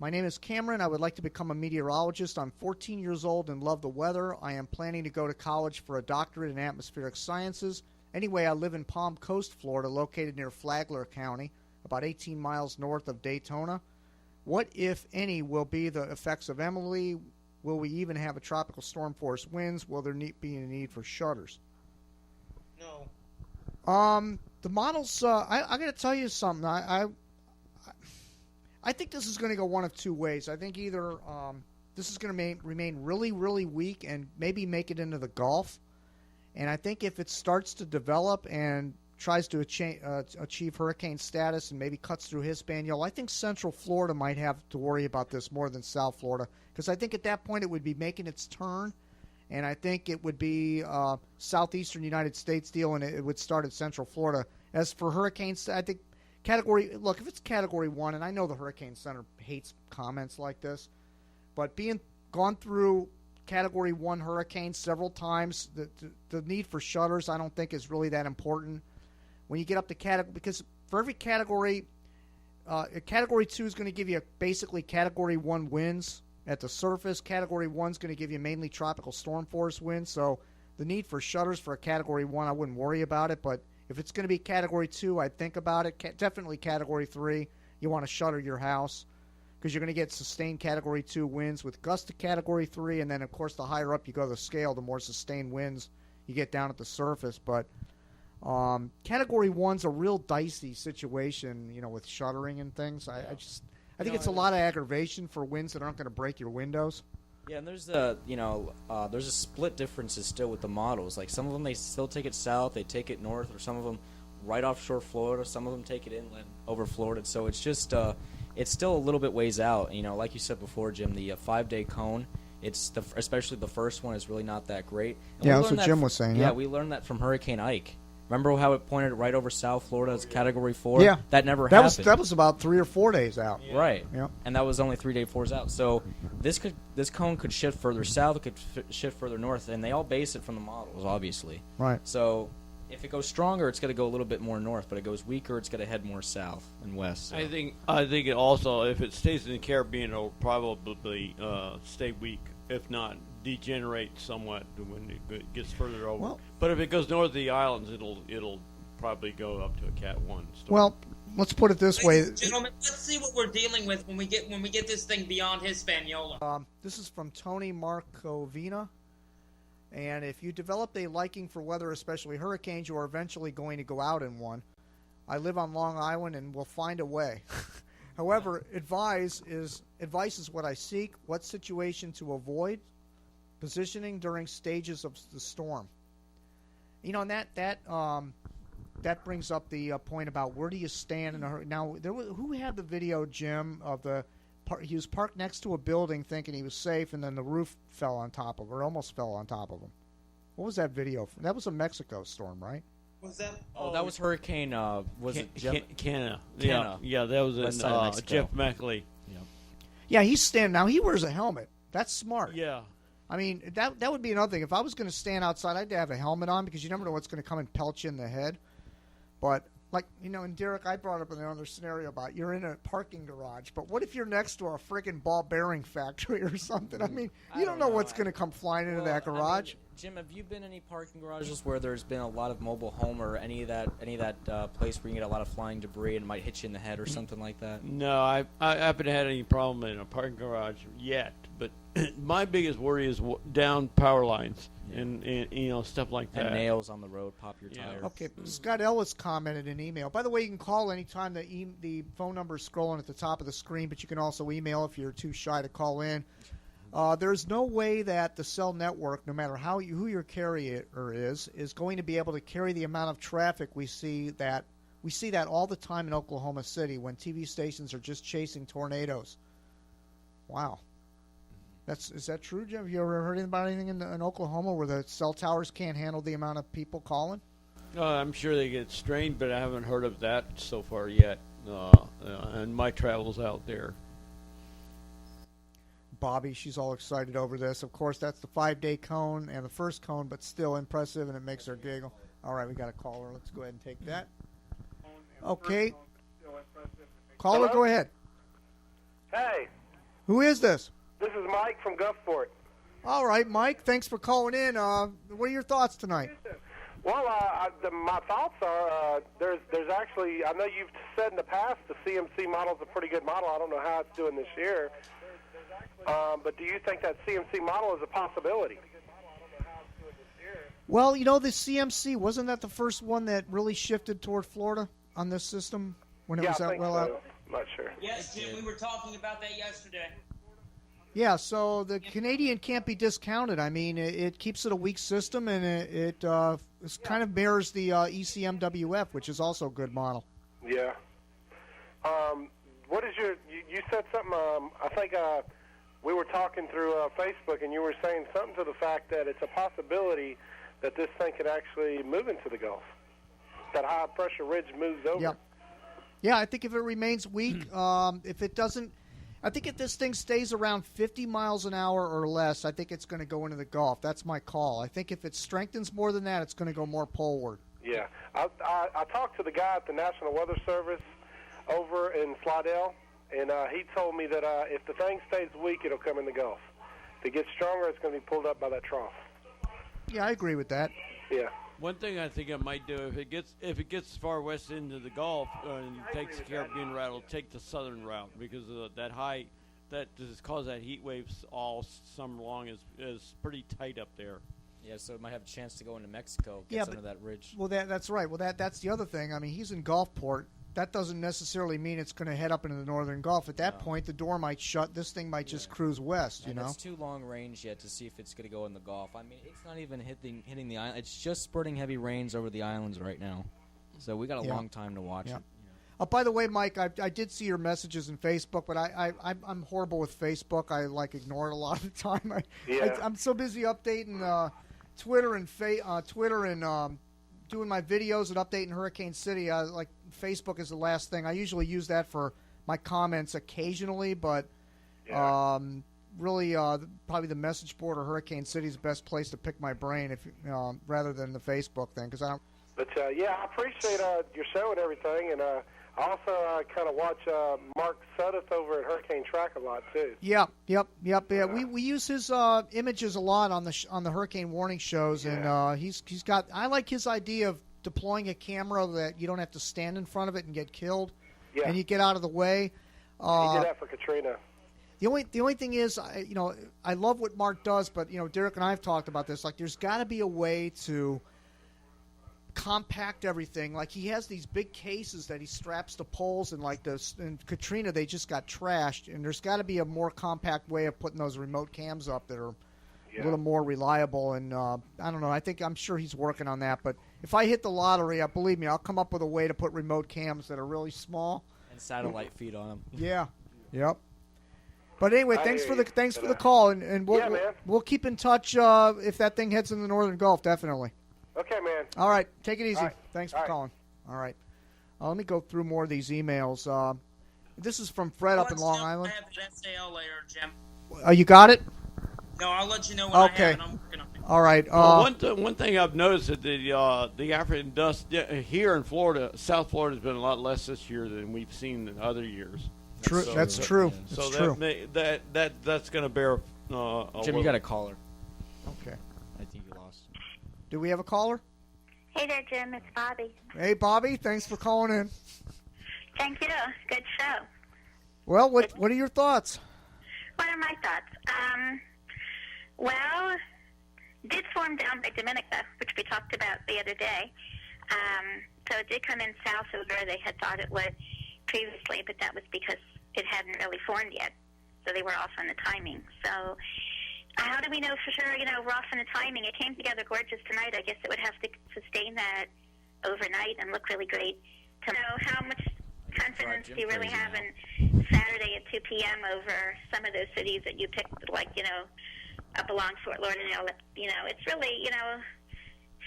[SPEAKER 3] My name is Cameron. I would like to become a meteorologist. I'm 14 years old and love the weather. I am planning to go to college for a doctorate in atmospheric sciences. Anyway, I live in Palm Coast, Florida, located near Flagler County, about 18 miles north of Daytona. What, if any, will be the effects of Emily? Will we even have a tropical storm force winds? Will there be a need for shutters?
[SPEAKER 8] No.
[SPEAKER 3] The models, I got to tell you something. I think this is going to go one of two ways. I think either this is going to remain really, really weak and maybe make it into the Gulf. And I think if it starts to develop and tries to achieve hurricane status and maybe cuts through Hispaniola, I think Central Florida might have to worry about this more than South Florida. Because I think at that point it would be making its turn. And I think it would be southeastern United States deal, and it would start at Central Florida. As for hurricanes, I think if it's Category 1, and I know the Hurricane Center hates comments like this, but being gone through Category 1 hurricanes several times, the need for shutters I don't think is really that important. When you get up to Category, because for every category, Category 2 is going to give you basically Category 1 winds at the surface. Category 1 is going to give you mainly tropical storm force winds, so the need for shutters for a Category 1, I wouldn't worry about it, but if it's going to be Category 2, I'd think about it. Definitely Category 3, you want to shutter your house because you're going to get sustained Category 2 winds with gusts to Category 3, and then, of course, the higher up you go the scale, the more sustained winds you get down at the surface. But Category 1's a real dicey situation, with shuttering and things. I think it's a lot of aggravation for winds that aren't going to break your windows.
[SPEAKER 6] Yeah, and there's there's a split differences still with the models. Like some of them, they still take it south, they take it north, or some of them right offshore Florida. Some of them take it inland over Florida. So it's just it's still a little bit ways out. Like you said before, Jim, the 5-day cone. Especially the first one is really not that great. And
[SPEAKER 3] yeah, that's what Jim was saying.
[SPEAKER 6] Yeah, we learned that from Hurricane Ike. Remember how it pointed right over South Florida as Category 4?
[SPEAKER 3] Yeah.
[SPEAKER 6] That never happened.
[SPEAKER 3] That was about 3 or 4 days out.
[SPEAKER 6] Yeah. Right.
[SPEAKER 3] Yeah.
[SPEAKER 6] And that was only 3 day 4s out. So this cone could shift further south, it could shift further north, and they all base it from the models, obviously.
[SPEAKER 3] Right.
[SPEAKER 6] So if it goes stronger, it's going to go a little bit more north, but it goes weaker, it's going to head more south and west. So.
[SPEAKER 7] I think it also, if it stays in the Caribbean, it'll probably stay weak, if not degenerate somewhat when it gets further over.
[SPEAKER 3] Well,
[SPEAKER 7] but if it goes north of the islands, it'll probably go up to a Cat 1 storm.
[SPEAKER 3] Well, let's put it this
[SPEAKER 8] Ladies
[SPEAKER 3] way.
[SPEAKER 8] and gentlemen, let's see what we're dealing with when we get this thing beyond Hispaniola.
[SPEAKER 3] This is from Tony Marcovina. And if you develop a liking for weather, especially hurricanes, you are eventually going to go out in one. I live on Long Island and will find a way. However, advice is what I seek, what situation to avoid, positioning during stages of the storm. And that brings up the point about where do you stand in a hurricane. Now, who had the video, Jim, of he was parked next to a building thinking he was safe, and then the roof fell on top of him, or almost fell on top of him. What was that video? That was a Mexico storm, right?
[SPEAKER 8] Was that?
[SPEAKER 6] Oh, that was Hurricane. Was it
[SPEAKER 7] Canna?
[SPEAKER 6] Canna.
[SPEAKER 7] Yeah, that was in Jeff Mackley.
[SPEAKER 3] Yeah, he's standing. Now he wears a helmet. That's smart.
[SPEAKER 7] Yeah.
[SPEAKER 3] I mean, that would be another thing. If I was going to stand outside, I'd have a helmet on because you never know what's going to come and pelt you in the head. But, and Derek, I brought up another scenario about you're in a parking garage, but what if you're next to a friggin' ball bearing factory or something? I mean, you don't know what's going to come flying into that garage.
[SPEAKER 6] Jim, have you been in any parking garages where there's been a lot of mobile home or any of that place where you get a lot of flying debris and it might hit you in the head or something like that?
[SPEAKER 7] No, I haven't had any problem in a parking garage yet, but my biggest worry is down power lines and stuff like that.
[SPEAKER 6] And nails on the road, pop your tire.
[SPEAKER 3] Okay, Scott Ellis commented in email. By the way, you can call anytime. The phone number is scrolling at the top of the screen, but you can also email if you're too shy to call in. There's no way that the cell network, no matter who your carrier is going to be able to carry the amount of traffic we see that all the time in Oklahoma City when TV stations are just chasing tornadoes. Wow. Is that true, Jim? Have you ever heard about anything in Oklahoma where the cell towers can't handle the amount of people calling?
[SPEAKER 7] I'm sure they get strained, but I haven't heard of that so far yet in my travels out there.
[SPEAKER 3] Bobby, she's all excited over this. Of course, that's the 5-day cone and the first cone, but still impressive, and it makes her giggle. All right, we got a caller. Let's go ahead and take that. Okay. Caller,
[SPEAKER 9] Hello?
[SPEAKER 3] go ahead.
[SPEAKER 9] Hey,
[SPEAKER 3] Who is this?
[SPEAKER 9] this is Mike from Gulfport.
[SPEAKER 3] All right, Mike, thanks for calling in. What are your thoughts tonight?
[SPEAKER 9] Well, my thoughts are there's actually, I know you've said in the past the CMC model is a pretty good model. I don't know how it's doing this year. But do you think that CMC model is a possibility?
[SPEAKER 3] Well, you know, the CMC, wasn't that the first one that really shifted toward Florida on this system when it
[SPEAKER 9] Yeah,
[SPEAKER 3] was
[SPEAKER 9] I
[SPEAKER 3] that
[SPEAKER 9] think
[SPEAKER 3] well
[SPEAKER 9] so.
[SPEAKER 3] out?
[SPEAKER 9] I'm not sure.
[SPEAKER 8] Yes, Jim, we were talking about that yesterday.
[SPEAKER 3] Yeah, so the Canadian can't be discounted. I mean, it keeps it a weak system, and it kind of mirrors the ECMWF, which is also a good model.
[SPEAKER 9] Yeah. What is you said something, I think we were talking through Facebook, and you were saying something to the fact that it's a possibility that this thing could actually move into the Gulf. That high-pressure ridge moves over.
[SPEAKER 3] Yeah. Yeah, I think if it remains weak, if it doesn't, I think if this thing stays around 50 miles an hour or less, I think it's going to go into the Gulf. That's my call. I think if it strengthens more than that, it's going to go more poleward.
[SPEAKER 9] Yeah. I talked to the guy at the National Weather Service over in Slidell, and he told me that if the thing stays weak, it'll come in the Gulf. If it gets stronger, it's going to be pulled up by that trough.
[SPEAKER 3] Yeah, I agree with that.
[SPEAKER 9] Yeah.
[SPEAKER 7] One thing I think I might do if it gets far west into the Gulf and takes the Caribbean route, it'll take the southern route because that high that has caused that heat waves all summer long is pretty tight up there.
[SPEAKER 6] Yeah, so it might have a chance to go into Mexico. Gets under that ridge.
[SPEAKER 3] Well, that's right. Well, that's the other thing. I mean, he's in Gulfport. That doesn't necessarily mean it's going to head up into the northern Gulf. At that point, the door might shut. This thing might just cruise west, you know?
[SPEAKER 6] It's too long range yet to see if it's going to go in the Gulf. I mean, it's not even hitting the island. It's just spurting heavy rains over the islands right now. So we got a long time to watch it.
[SPEAKER 3] Oh, by the way, Mike, I did see your messages in Facebook, but I'm horrible with Facebook. I, ignore it a lot of the time. I'm so busy updating Twitter and doing my videos and updating Hurricane City. Facebook is the last thing. I usually use that for my comments occasionally, but really probably the message board or Hurricane City is the best place to pick my brain rather than the Facebook thing, because I don't.
[SPEAKER 9] But I appreciate your show and everything, and I also kind of watch Mark Sudduth over at Hurricane Track a lot too.
[SPEAKER 3] Yeah. We use his images a lot on the hurricane warning shows, and he's got. I like his idea of deploying a camera that you don't have to stand in front of it and get killed, and you get out of the way.
[SPEAKER 9] He did that for Katrina.
[SPEAKER 3] The only thing is, I love what Mark does, but Derek and I have talked about this. There's got to be a way to compact everything. He has these big cases that he straps to poles, and in Katrina they just got trashed, and there's got to be a more compact way of putting those remote cams up that are a little more reliable. And I don't know, I'm sure he's working on that, but if I hit the lottery, believe me, I'll come up with a way to put remote cams that are really small
[SPEAKER 6] and satellite feed on them.
[SPEAKER 3] Yep. But anyway, thanks for the call, and we'll keep in touch if that thing heads in the northern Gulf, definitely.
[SPEAKER 9] Okay, man.
[SPEAKER 3] All right, take it easy.
[SPEAKER 9] All right.
[SPEAKER 3] Thanks for calling. All right. Let me go through more of these emails. This is from Fred up in Long Island.
[SPEAKER 8] I have an SAL later, Jim.
[SPEAKER 3] You got it?
[SPEAKER 8] No, I'll let you know when I have it. I'm working on it.
[SPEAKER 3] All right.
[SPEAKER 7] One thing I've noticed that the African dust here in Florida, South Florida, has been a lot less this year than we've seen in other years.
[SPEAKER 3] True. That's true.
[SPEAKER 7] So
[SPEAKER 3] true.
[SPEAKER 7] That's going to bear.
[SPEAKER 6] Jim, you got a caller.
[SPEAKER 3] Okay.
[SPEAKER 6] I think you lost.
[SPEAKER 3] Do we have a caller?
[SPEAKER 10] Hey there, Jim. It's Bobby.
[SPEAKER 3] Hey, Bobby. Thanks for calling in.
[SPEAKER 10] Thank you. Good show.
[SPEAKER 3] Well, what are your thoughts?
[SPEAKER 10] What are my thoughts? Well, did form down by Dominica, which we talked about the other day. So it did come in south of where they had thought it would previously, but that was because it hadn't really formed yet. So they were off on the timing. So how do we know for sure, we're off on the timing? It came together gorgeous tonight. I guess it would have to sustain that overnight and look really great to know how confidence
[SPEAKER 6] Jim
[SPEAKER 10] do you really
[SPEAKER 6] crazy
[SPEAKER 10] have
[SPEAKER 6] now.
[SPEAKER 10] in Saturday at 2 p.m. over some of those cities that you picked, like, up along Fort Lauderdale? It's really,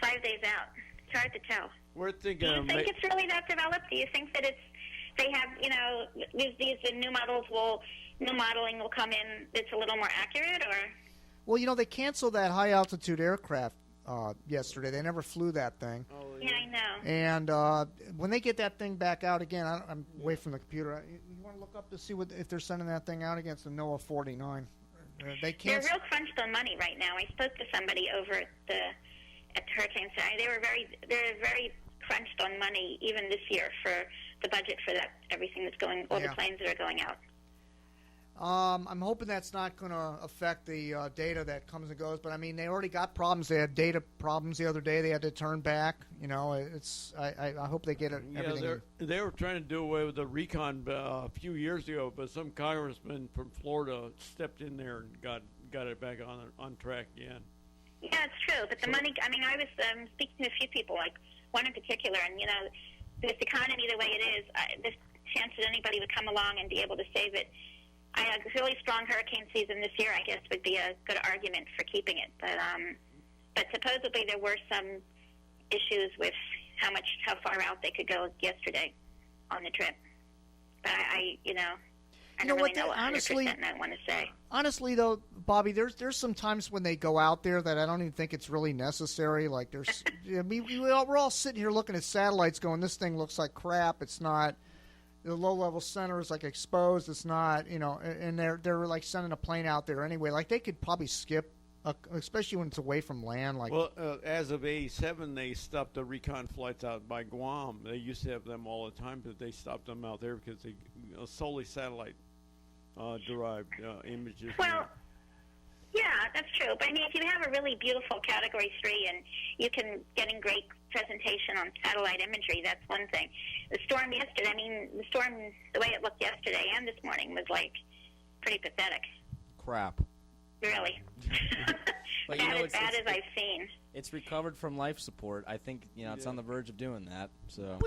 [SPEAKER 10] 5 days out. It's hard to tell.
[SPEAKER 7] We're
[SPEAKER 10] Do
[SPEAKER 7] thinking
[SPEAKER 10] you
[SPEAKER 7] of
[SPEAKER 10] think it's really that developed? Do you think that they have, these new modeling will come in that's a little more accurate, or?
[SPEAKER 3] Well, they canceled that high-altitude aircraft yesterday. They never flew that thing.
[SPEAKER 7] Oh,
[SPEAKER 10] Yeah, I know.
[SPEAKER 3] And when they get that thing back out again, I'm away from the computer. You want to look up to see if they're sending that thing out against the NOAA 49? They
[SPEAKER 10] They're
[SPEAKER 3] can't.
[SPEAKER 10] real crunched on money right now. I spoke to somebody over at the Hurricane Center. They're very crunched on money even this year for the budget for everything that's going, all the planes that are going out.
[SPEAKER 3] I'm hoping that's not going to affect the data that comes and goes. But I mean, they already got problems. They had data problems the other day. They had to turn back. I hope they get it. Everything.
[SPEAKER 7] They were trying to do away with the recon a few years ago, but some congressman from Florida stepped in there and got it back on track again.
[SPEAKER 10] Yeah, it's true. But the money, I mean, I was speaking to a few people, like one in particular, and, this economy the way it is, the chance that anybody would come along and be able to save it. I had a really strong hurricane season this year, I guess, would be a good argument for keeping it. But supposedly there were some issues with how far out they could go yesterday on the trip. But I don't really know 100%, and I want to say.
[SPEAKER 3] Honestly, though, Bobby, there's some times when they go out there that I don't even think it's really necessary. Like we're all sitting here looking at satellites going, this thing looks like crap. It's not. The low-level center is like exposed. It's not, and they're like sending a plane out there anyway. Like they could probably skip, especially when it's away from land. Like
[SPEAKER 7] as of '87, they stopped the recon flights out by Guam. They used to have them all the time, but they stopped them out there because they solely satellite derived images.
[SPEAKER 10] Well, yeah, that's true. But I mean, if you have a really beautiful Category 3 and you can get in great presentation on satellite imagery, that's one thing. The storm yesterday, the way it looked yesterday and this morning was like pretty pathetic.
[SPEAKER 6] Crap.
[SPEAKER 10] Really.
[SPEAKER 6] But
[SPEAKER 10] as bad as I've seen.
[SPEAKER 6] It's recovered from life support. I think it's on the verge of doing that. So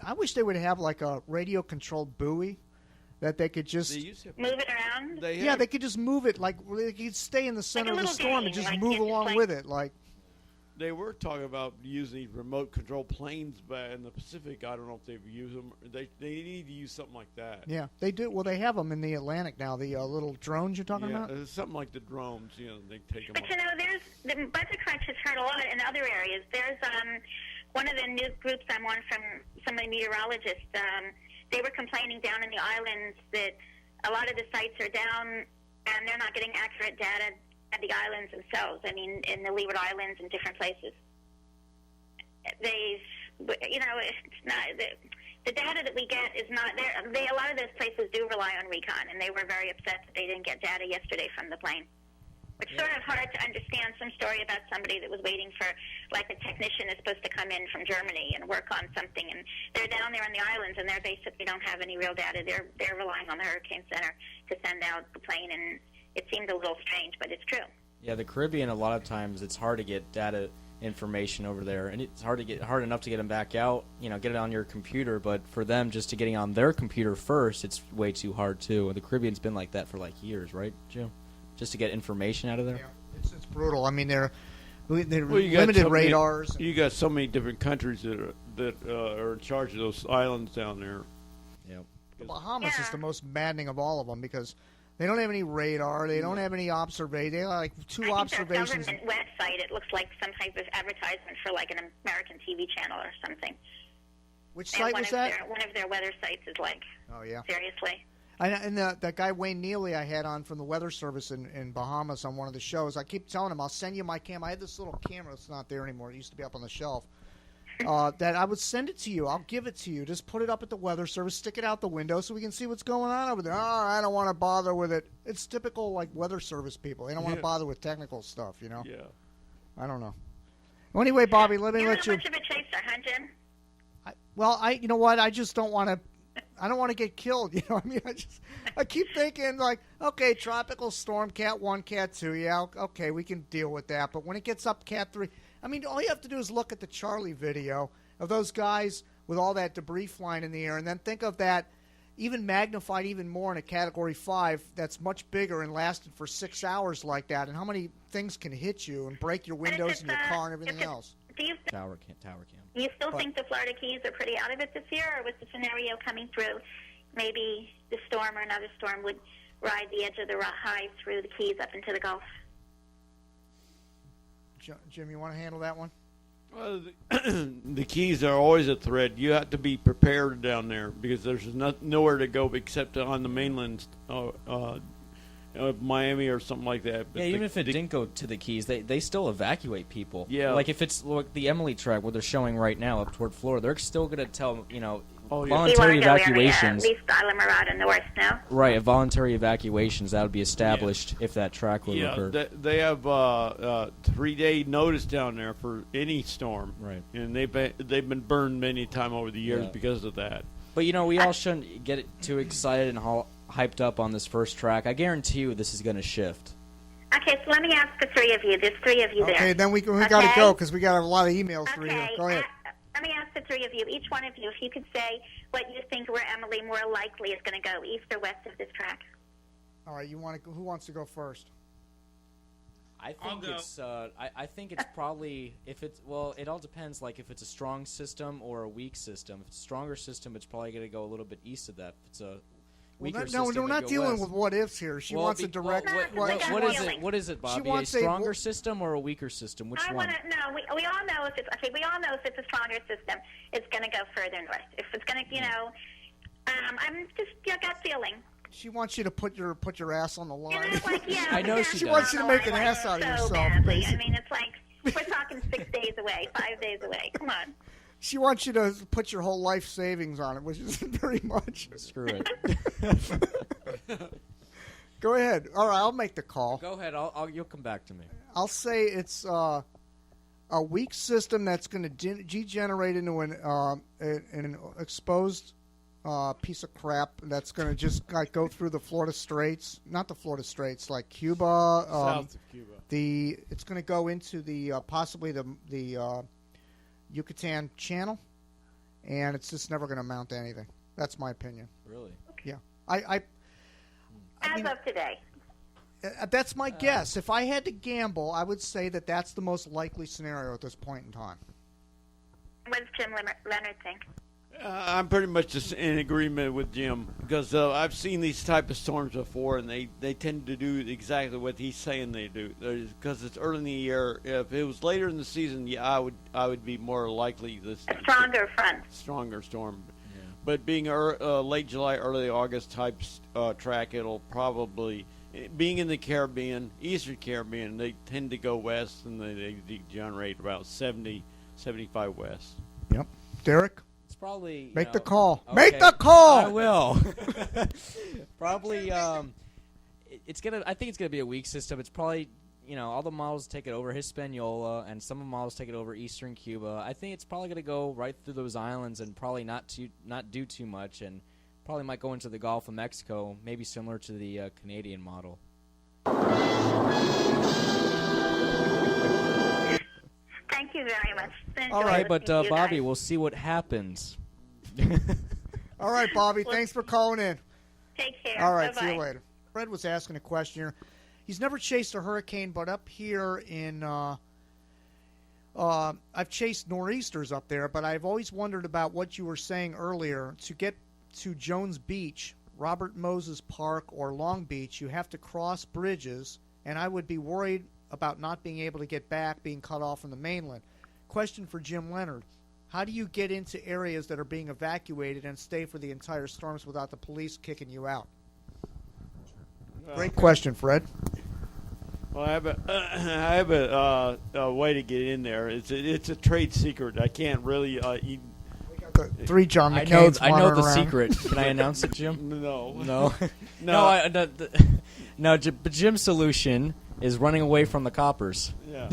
[SPEAKER 3] I wish they would have like a radio controlled buoy that they could just
[SPEAKER 10] move it around.
[SPEAKER 3] They could just move it like they could stay in the center of the storm and just move along with it. Like
[SPEAKER 7] they were talking about using remote control planes back in the Pacific. I don't know if they've used them. They need to use something like that.
[SPEAKER 3] Yeah, they do. Well, they have them in the Atlantic now. The little drones you're talking about.
[SPEAKER 7] Something like the drones. They take them.
[SPEAKER 10] But there's the budget crunch has hurt a lot in other areas. There's one of the news groups I'm on from some of the meteorologists. They were complaining down in the islands that a lot of the sites are down and they're not getting accurate data at the islands themselves. I mean, in the Leeward Islands and different places. It's not the data that we get is not there. A lot of those places do rely on recon, and they were very upset that they didn't get data yesterday from the plane. Which sort of hard to understand. Some story about somebody that was waiting for, like a technician is supposed to come in from Germany and work on something, and they're down there on the islands, and they basically don't have any real data. They're relying on the Hurricane Center to send out the plane, and it seemed a little strange, but it's true.
[SPEAKER 6] Yeah, the Caribbean, a lot of times it's hard to get data information over there, and it's hard enough to get them back out, get it on your computer, but for them just to getting on their computer first, it's way too hard too. The Caribbean's been like that for like years, right, Jim? Just to get information out of there.
[SPEAKER 3] Yeah, it's brutal. I mean, they're limited radars.
[SPEAKER 7] You got so many different countries that are in charge of those islands down there.
[SPEAKER 6] Yep.
[SPEAKER 3] The Bahamas is the most maddening of all of them because they don't have any radar. They don't have any observation. They have like two observations.
[SPEAKER 10] Their government website, it looks like some type of advertisement for like an American TV channel or something.
[SPEAKER 3] Which site was that?
[SPEAKER 10] One of their weather sites is like. Oh yeah. Seriously.
[SPEAKER 3] And that guy Wayne Neely I had on from the Weather Service in Bahamas on one of the shows, I keep telling him I'll send you my camera. I had this little camera that's not there anymore. It used to be up on the shelf. That I would send it to you. I'll give it to you. Just put it up at the Weather Service, stick it out the window so we can see what's going on over there. Oh, I don't want to bother with it. It's typical like Weather Service people. They don't want to bother with technical stuff, Yeah. I don't know. Well, anyway, Bobby, let me let you.
[SPEAKER 10] You're not much of a chaser, huh, Jim?
[SPEAKER 3] You know what? I just don't want to. I don't want to get killed, I mean, I keep thinking, like, okay, tropical storm, Cat 1, Cat 2, yeah, okay, we can deal with that. But when it gets up Cat 3, I mean, all you have to do is look at the Charlie video of those guys with all that debris flying in the air. And then think of that even magnified even more in a Category 5 that's much bigger and lasted for 6 hours like that. And how many things can hit you and break your windows in your car and everything else?
[SPEAKER 10] Do you
[SPEAKER 6] Tower cam.
[SPEAKER 10] You still think the Florida Keys are pretty out of it this year, or was the scenario coming through maybe the storm or another storm would ride the edge of the high through the Keys up into the Gulf?
[SPEAKER 3] Jim, you want to handle that one?
[SPEAKER 7] Well, the Keys are always a threat. You have to be prepared down there because there's nowhere to go except on the mainland, Miami or something like that. But
[SPEAKER 6] yeah, even if it didn't go to the Keys, they still evacuate people.
[SPEAKER 7] Yeah.
[SPEAKER 6] Like if it's like the Emily track where they're showing right now up toward Florida, they're still going to tell, voluntary evacuations.
[SPEAKER 10] At least Isla Mirada North, no?
[SPEAKER 6] Right, voluntary evacuations that would be established if that track would occur.
[SPEAKER 7] Yeah, they have 3-day notice down there for any storm.
[SPEAKER 6] Right,
[SPEAKER 7] and they've been burned many times over the years because of that.
[SPEAKER 6] But we all shouldn't get too excited and hyped up on this first track. I guarantee you this is going to shift.
[SPEAKER 10] Okay, so let me ask the three of you. There's three of you there.
[SPEAKER 3] Okay, then we got to go because we got a lot of emails to read here. Go ahead.
[SPEAKER 10] Let me ask the three of you, each one of you, if you could say what you think where Emily more likely is going to go, east or west of this track.
[SPEAKER 3] All right, who wants to go first?
[SPEAKER 6] I think it's probably it all depends. Like if it's a strong system or a weak system. If it's a stronger system, it's probably going to go a little bit east of that. If it's a weaker system,
[SPEAKER 3] we're not dealing
[SPEAKER 6] west.
[SPEAKER 3] with what ifs here. She wants a direct.
[SPEAKER 6] What is it, Bobby? A stronger system or a weaker system? Which one?
[SPEAKER 10] We all know if it's We all know if it's a stronger system, it's going to go further north. If it's going to, I'm just gut feeling.
[SPEAKER 3] She wants you to put your ass on the line.
[SPEAKER 6] I know she does.
[SPEAKER 3] Wants you to make an ass out of yourself.
[SPEAKER 10] Badly. I mean, it's like we're talking 6 days away, 5 days away. Come on.
[SPEAKER 3] She wants you to put your whole life savings on it, which isn't very much.
[SPEAKER 6] Screw it.
[SPEAKER 3] Go ahead. All right, I'll make the call.
[SPEAKER 6] Go ahead. You'll come back to me.
[SPEAKER 3] I'll say it's a weak system that's going to degenerate into an exposed piece of crap that's going to just go through the Florida Straits. Not the Florida Straits, like Cuba.
[SPEAKER 7] South of Cuba.
[SPEAKER 3] It's going to go into the possibly the Yucatan Channel, and it's just never going to amount to anything. That's my opinion.
[SPEAKER 6] Really?
[SPEAKER 3] Yeah.
[SPEAKER 10] As of today.
[SPEAKER 3] That's my guess. If I had to gamble, I would say that that's the most likely scenario at this point in time.
[SPEAKER 10] What does Jim Leonard think?
[SPEAKER 7] I'm pretty much just in agreement with Jim because I've seen these type of storms before, and they tend to do exactly what he's saying they do. Because it's early in the year. If it was later in the season, I would be more likely
[SPEAKER 10] a stronger front,
[SPEAKER 7] stronger storm. Yeah. But being late July, early August type track, it'll probably being in the Caribbean, Eastern Caribbean, they tend to go west, and they degenerate about 70, 75 west.
[SPEAKER 3] Yep, Derek.
[SPEAKER 6] Probably
[SPEAKER 3] make the call.
[SPEAKER 6] Okay.
[SPEAKER 3] Make the call.
[SPEAKER 6] I will. Probably. It's gonna. I think it's gonna be a weak system. It's probably all the models take it over Hispaniola, and some of the models take it over Eastern Cuba. I think it's probably gonna go right through those islands and probably not do too much, and probably might go into the Gulf of Mexico, maybe similar to the Canadian model.
[SPEAKER 10] Thank you very much.
[SPEAKER 6] All right, but Bobby, we'll see what happens.
[SPEAKER 3] All right, Bobby, thanks for calling in.
[SPEAKER 10] Take care.
[SPEAKER 3] All right,
[SPEAKER 10] Bye-bye.
[SPEAKER 3] see you later. Fred was asking a question here. He's never chased a hurricane, but up here in I've chased nor'easters up there, but I've always wondered about what you were saying earlier. To get to Jones Beach, Robert Moses Park, or Long Beach, you have to cross bridges, and I would be worried about not being able to get back, being cut off from the mainland. Question for Jim Leonard. How do you get into areas that are being evacuated and stay for the entire storms without the police kicking you out? Great question, Fred.
[SPEAKER 7] Well, I have a way to get in there. It's a trade secret. I can't really.
[SPEAKER 3] Three John McCain's
[SPEAKER 6] I know the
[SPEAKER 3] around.
[SPEAKER 6] Secret. Can I announce it, Jim?
[SPEAKER 7] No.
[SPEAKER 6] No. But Jim's solution is running away from the coppers.
[SPEAKER 7] Yeah.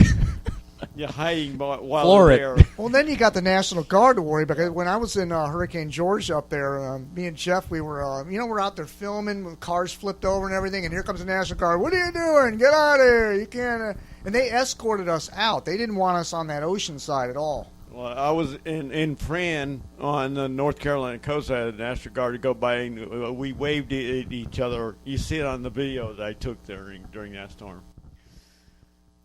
[SPEAKER 7] You're hiding while
[SPEAKER 6] Floor
[SPEAKER 7] they're
[SPEAKER 6] it.
[SPEAKER 7] there.
[SPEAKER 3] Well, then you got the National Guard to worry about. When I was in Hurricane George up there, me and Jeff, we were, we're out there filming with cars flipped over and everything, and here comes the National Guard. What are you doing? Get out of here! You can't. And they escorted us out. They didn't want us on that ocean side at all.
[SPEAKER 7] Well, I was in Fran on the North Carolina coast. I had a National Guard to go by, and we waved at each other. You see it on the video that I took during that storm.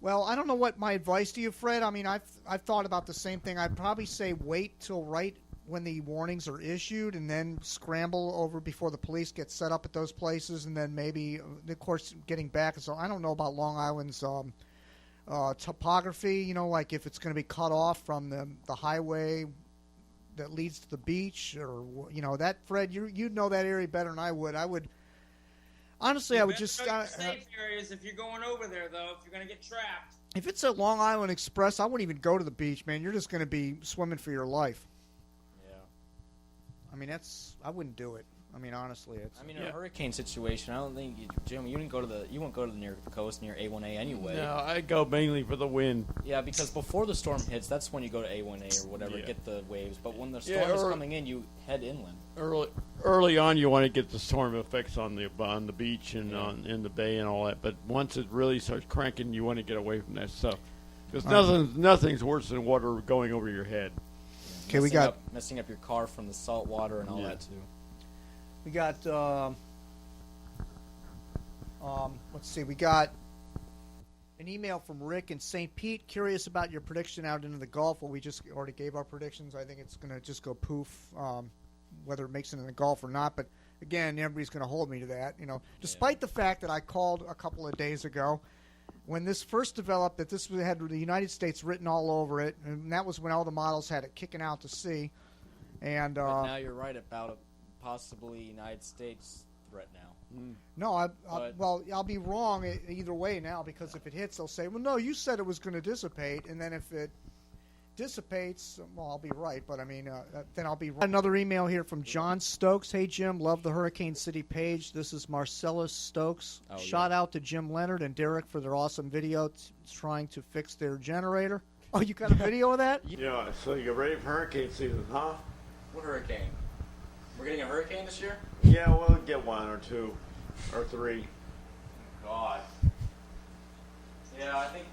[SPEAKER 3] Well, I don't know what my advice to you, Fred. I mean, I've thought about the same thing. I'd probably say wait till right when the warnings are issued, and then scramble over before the police get set up at those places, and then maybe, of course, getting back. So I don't know about Long Island's topography. You know, like if it's going to be cut off from the highway that leads to the beach, or you know that, Fred. You'd know that area better than I would. Honestly, I would just
[SPEAKER 8] safe areas if you're going over there, though. If you're going to get trapped.
[SPEAKER 3] If it's a Long Island Express, I wouldn't even go to the beach, man. You're just going to be swimming for your life. Yeah. I mean, I wouldn't do it. I mean, honestly, it's.
[SPEAKER 6] I mean, in a hurricane situation, I don't think Jim, you won't go to the near the coast near A1A anyway.
[SPEAKER 7] No, I go mainly for the wind.
[SPEAKER 6] Yeah, because before the storm hits, that's when you go to A1A or whatever, get the waves. But when the storm is coming in, you head inland.
[SPEAKER 7] Early on, you want to get the storm effects on the beach and in the bay and all that. But once it really starts cranking, you want to get away from that stuff. Because nothing's worse than water going over your head.
[SPEAKER 3] Okay,
[SPEAKER 6] messing up your car from the salt water and all that too.
[SPEAKER 3] We got, let's see, we got an email from Rick in St. Pete, curious about your prediction out into the Gulf. Well, we just already gave our predictions. I think it's going to just go poof, whether it makes it in the Gulf or not. But, again, everybody's going to hold me to that. You know, despite the fact that I called a couple of days ago when this first developed that this had the United States written all over it, and that was when all the models had it kicking out to sea. And
[SPEAKER 6] but now you're right about it. Possibly United States threat now.
[SPEAKER 3] No, well, I'll be wrong either way now, because if it hits, they'll say, well, no, you said it was going to dissipate, and then if it dissipates, well, I'll be right, but I mean, then I'll be wrong. Another email here from John Stokes. Hey, Jim, love the Hurricane City page. This is Marcellus Stokes. Shout out to Jim Leonard and Derek for their awesome video trying to fix their generator. Oh, you got a video of that?
[SPEAKER 7] Yeah, so you're ready for hurricane season, huh?
[SPEAKER 6] What hurricane? We're getting a hurricane this year?
[SPEAKER 7] Yeah, we'll get one or two or three.
[SPEAKER 6] God. Yeah, I think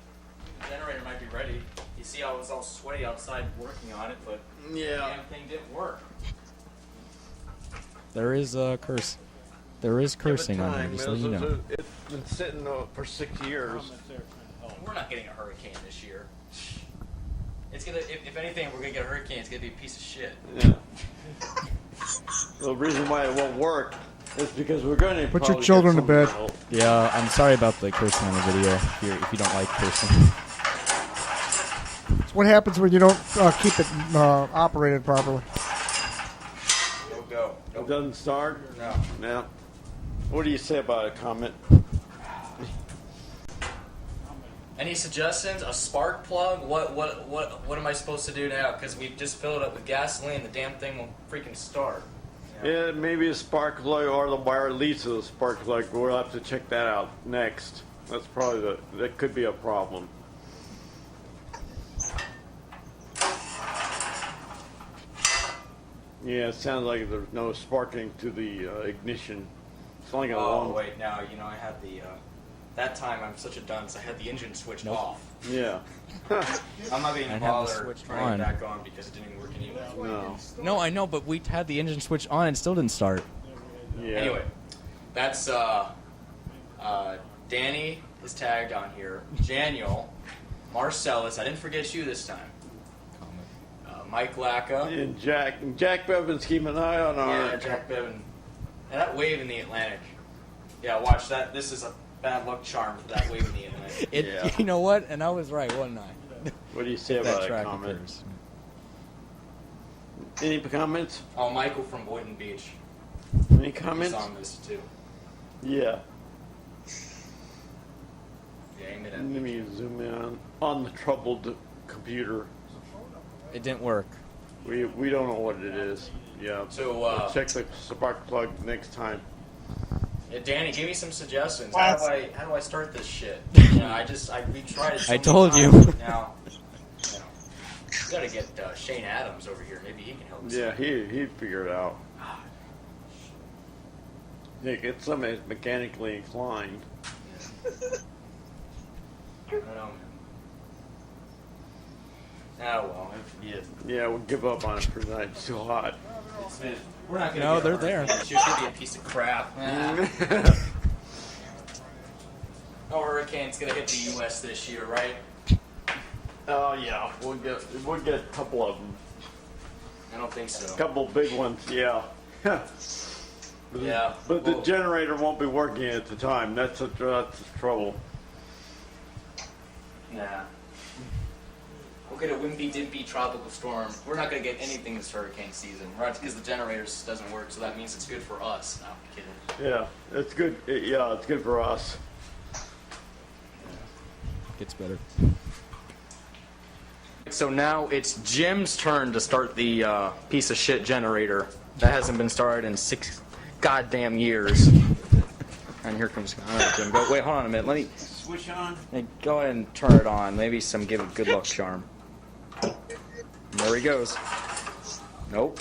[SPEAKER 6] the generator might be ready. You see, I was all sweaty outside working on it, but the damn thing didn't work. There is a curse. There is cursing on here, just so you know.
[SPEAKER 7] It's been sitting for 6 years.
[SPEAKER 6] We're not getting a hurricane this year. It's gonna. If anything, we're gonna get a hurricane. It's gonna be a piece of shit.
[SPEAKER 7] Yeah. The reason why it won't work is because we're going to
[SPEAKER 3] put your children to bed.
[SPEAKER 6] Yeah, I'm sorry about the cursing on the video. If you don't like cursing,
[SPEAKER 3] it's what happens when you don't keep it operated properly.
[SPEAKER 6] Go.
[SPEAKER 7] It doesn't start. No. What do you say about a comment?
[SPEAKER 6] Any suggestions? A spark plug? What am I supposed to do now? Because we just filled it up with gasoline. The damn thing will freaking start.
[SPEAKER 7] Yeah, maybe a spark plug or the wire leads to the spark plug. We'll have to check that out next. That's probably that could be a problem. Yeah, it sounds like there's no sparking to the ignition. It's like a long.
[SPEAKER 6] Wait, now I had the. That time I'm such a dunce. I had the engine switched off.
[SPEAKER 7] Yeah.
[SPEAKER 6] I'm not being bothered turning it back on because it didn't even work anyway. No, I know, but we had the engine switch on and it still didn't start.
[SPEAKER 7] Yeah.
[SPEAKER 6] Anyway, that's Danny is tagged on here. Daniel, Marcellus. I didn't forget you this time. Mike Lacka.
[SPEAKER 7] And Jack Bevan's keeping an eye on our.
[SPEAKER 6] Yeah, Jack Bevan. And that wave in the Atlantic. Yeah, watch that. This is a bad luck charm for that wave in the Atlantic. You know what? And I was right, wasn't I?
[SPEAKER 7] What do you say about that comment? Any comments?
[SPEAKER 6] Oh, Michael from Boynton Beach.
[SPEAKER 7] Any comments?
[SPEAKER 6] He's on this too.
[SPEAKER 7] Yeah.
[SPEAKER 6] Let
[SPEAKER 7] me zoom in on the troubled computer.
[SPEAKER 6] It didn't work.
[SPEAKER 7] We don't know what it is. Yeah. So we'll check the spark plug next time.
[SPEAKER 6] Yeah, Danny, give me some suggestions. How do I start this shit? We tried it. So
[SPEAKER 11] I told you.
[SPEAKER 6] Now, we gotta get Shane Adams over here. Maybe he can help us.
[SPEAKER 7] Yeah, he'd figure it out. Yeah, get somebody that's mechanically inclined.
[SPEAKER 6] I don't know, man. well.
[SPEAKER 7] Yeah, we'll give up on it for tonight. It's too hot.
[SPEAKER 6] We're not gonna.
[SPEAKER 11] No, they're there.
[SPEAKER 6] It's just gonna be a piece of crap. No hurricane's gonna hit the U.S. this year, right?
[SPEAKER 7] Oh yeah, we'll get a couple of them.
[SPEAKER 6] I don't think so.
[SPEAKER 7] A couple big ones, yeah.
[SPEAKER 6] Yeah.
[SPEAKER 7] But the generator won't be working at the time. That's the trouble.
[SPEAKER 6] Nah. We'll get a wimpy-dimpy tropical storm. We're not going to get anything this hurricane season, right? Because the generators doesn't work, so that means it's good for us. No, I'm kidding.
[SPEAKER 7] Yeah, it's good. Yeah, it's good for us.
[SPEAKER 11] Gets better.
[SPEAKER 6] So now it's Jim's turn to start the piece of shit generator. That hasn't been started in 6 goddamn years. And here comes... All right, Jim. Wait, hold on a minute. Let me...
[SPEAKER 7] Switch on.
[SPEAKER 6] Go ahead and turn it on. Maybe give a good luck charm. There he goes. Nope.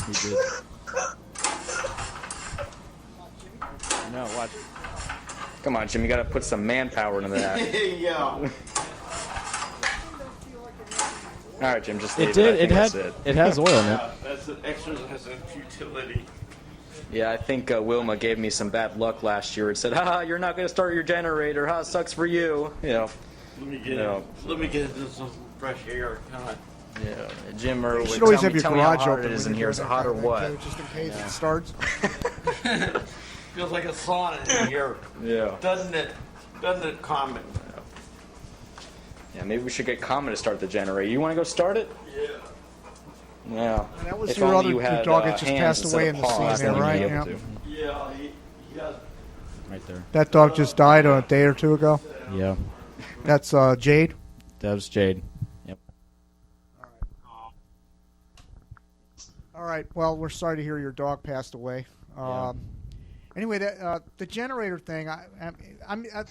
[SPEAKER 11] He did. No, watch.
[SPEAKER 6] Come on, Jim. You got to put some manpower into that.
[SPEAKER 7] Yeah.
[SPEAKER 6] All right, Jim. Just leave
[SPEAKER 11] It did.
[SPEAKER 6] I think
[SPEAKER 11] It has oil in it.
[SPEAKER 7] That's an exercise in futility.
[SPEAKER 6] Yeah, I think Wilma gave me some bad luck last year and said, "Ha, you're not going to start your generator. Ha, sucks for you." You know.
[SPEAKER 7] Let me get into some fresh air. Come on.
[SPEAKER 6] Yeah, Jim
[SPEAKER 3] You
[SPEAKER 6] would
[SPEAKER 3] should always have your
[SPEAKER 6] tell me how
[SPEAKER 3] garage
[SPEAKER 6] hot
[SPEAKER 3] open
[SPEAKER 6] it is
[SPEAKER 3] when
[SPEAKER 6] in
[SPEAKER 3] you
[SPEAKER 6] here.
[SPEAKER 3] do
[SPEAKER 6] Is it
[SPEAKER 3] that
[SPEAKER 6] hot or
[SPEAKER 3] kind of thing,
[SPEAKER 6] what?
[SPEAKER 3] too, just in case it starts.
[SPEAKER 7] Feels like a sauna in here.
[SPEAKER 6] Yeah.
[SPEAKER 7] Doesn't it, Common?
[SPEAKER 6] Yeah, maybe we should get Common to start the generator. You want to go start it?
[SPEAKER 7] Yeah.
[SPEAKER 6] Yeah.
[SPEAKER 3] And that was
[SPEAKER 6] If
[SPEAKER 3] your
[SPEAKER 6] only
[SPEAKER 3] other
[SPEAKER 6] you had,
[SPEAKER 3] dog that just
[SPEAKER 6] hands
[SPEAKER 3] passed
[SPEAKER 6] instead
[SPEAKER 3] away
[SPEAKER 6] of
[SPEAKER 3] in the
[SPEAKER 6] paws,
[SPEAKER 3] scene there,
[SPEAKER 6] then you'd
[SPEAKER 3] right?
[SPEAKER 6] be able
[SPEAKER 3] Yeah.
[SPEAKER 6] to.
[SPEAKER 7] Yeah, he has.
[SPEAKER 11] Right there.
[SPEAKER 3] That dog just died a day or two ago.
[SPEAKER 11] Yeah.
[SPEAKER 3] That's Jade.
[SPEAKER 11] That was Jade. Yep.
[SPEAKER 3] All right. Well, we're sorry to hear your dog passed away. Anyway, the generator thing.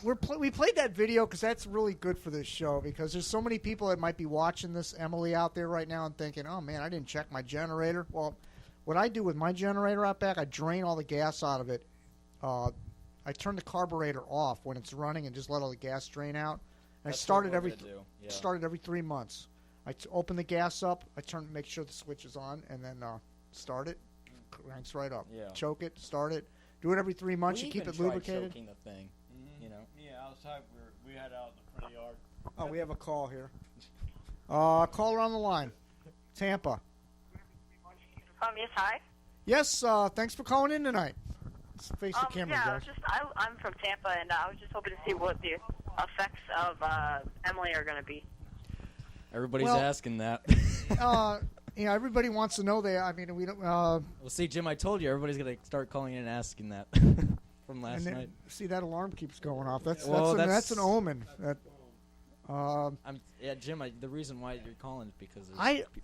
[SPEAKER 3] We played that video because that's really good for this show because there's so many people that might be watching this Emily out there right now and thinking, "Oh man, I didn't check my generator." Well, what I do with my generator out back, I drain all the gas out of it. I turn the carburetor off when it's running and just let all the gas drain out. And I start it every 3 months. I open the gas up. I make sure the switch is on, and then start it. Cranks right up.
[SPEAKER 6] Yeah.
[SPEAKER 3] Choke it. Start it. Do it every 3 months. You keep it lubricated.
[SPEAKER 6] Choking the thing, you know.
[SPEAKER 7] Yeah, outside we had out in the front yard.
[SPEAKER 3] Oh, we have a call here. Caller on the line. Tampa.
[SPEAKER 12] Yes, hi.
[SPEAKER 3] Yes, thanks for calling in tonight. Let's face the camera,
[SPEAKER 12] yeah,
[SPEAKER 3] Josh.
[SPEAKER 12] I'm from Tampa, and I was just hoping to see what the effects of Emily are going to be.
[SPEAKER 11] Everybody's
[SPEAKER 3] Well,
[SPEAKER 11] asking that.
[SPEAKER 3] Yeah, everybody wants to know that. I mean, we don't.
[SPEAKER 11] Well, see, Jim, I told you everybody's gonna start calling in and asking that from last night.
[SPEAKER 3] See, that alarm keeps going off. That's an omen. That.
[SPEAKER 11] Jim. The reason why you're calling is because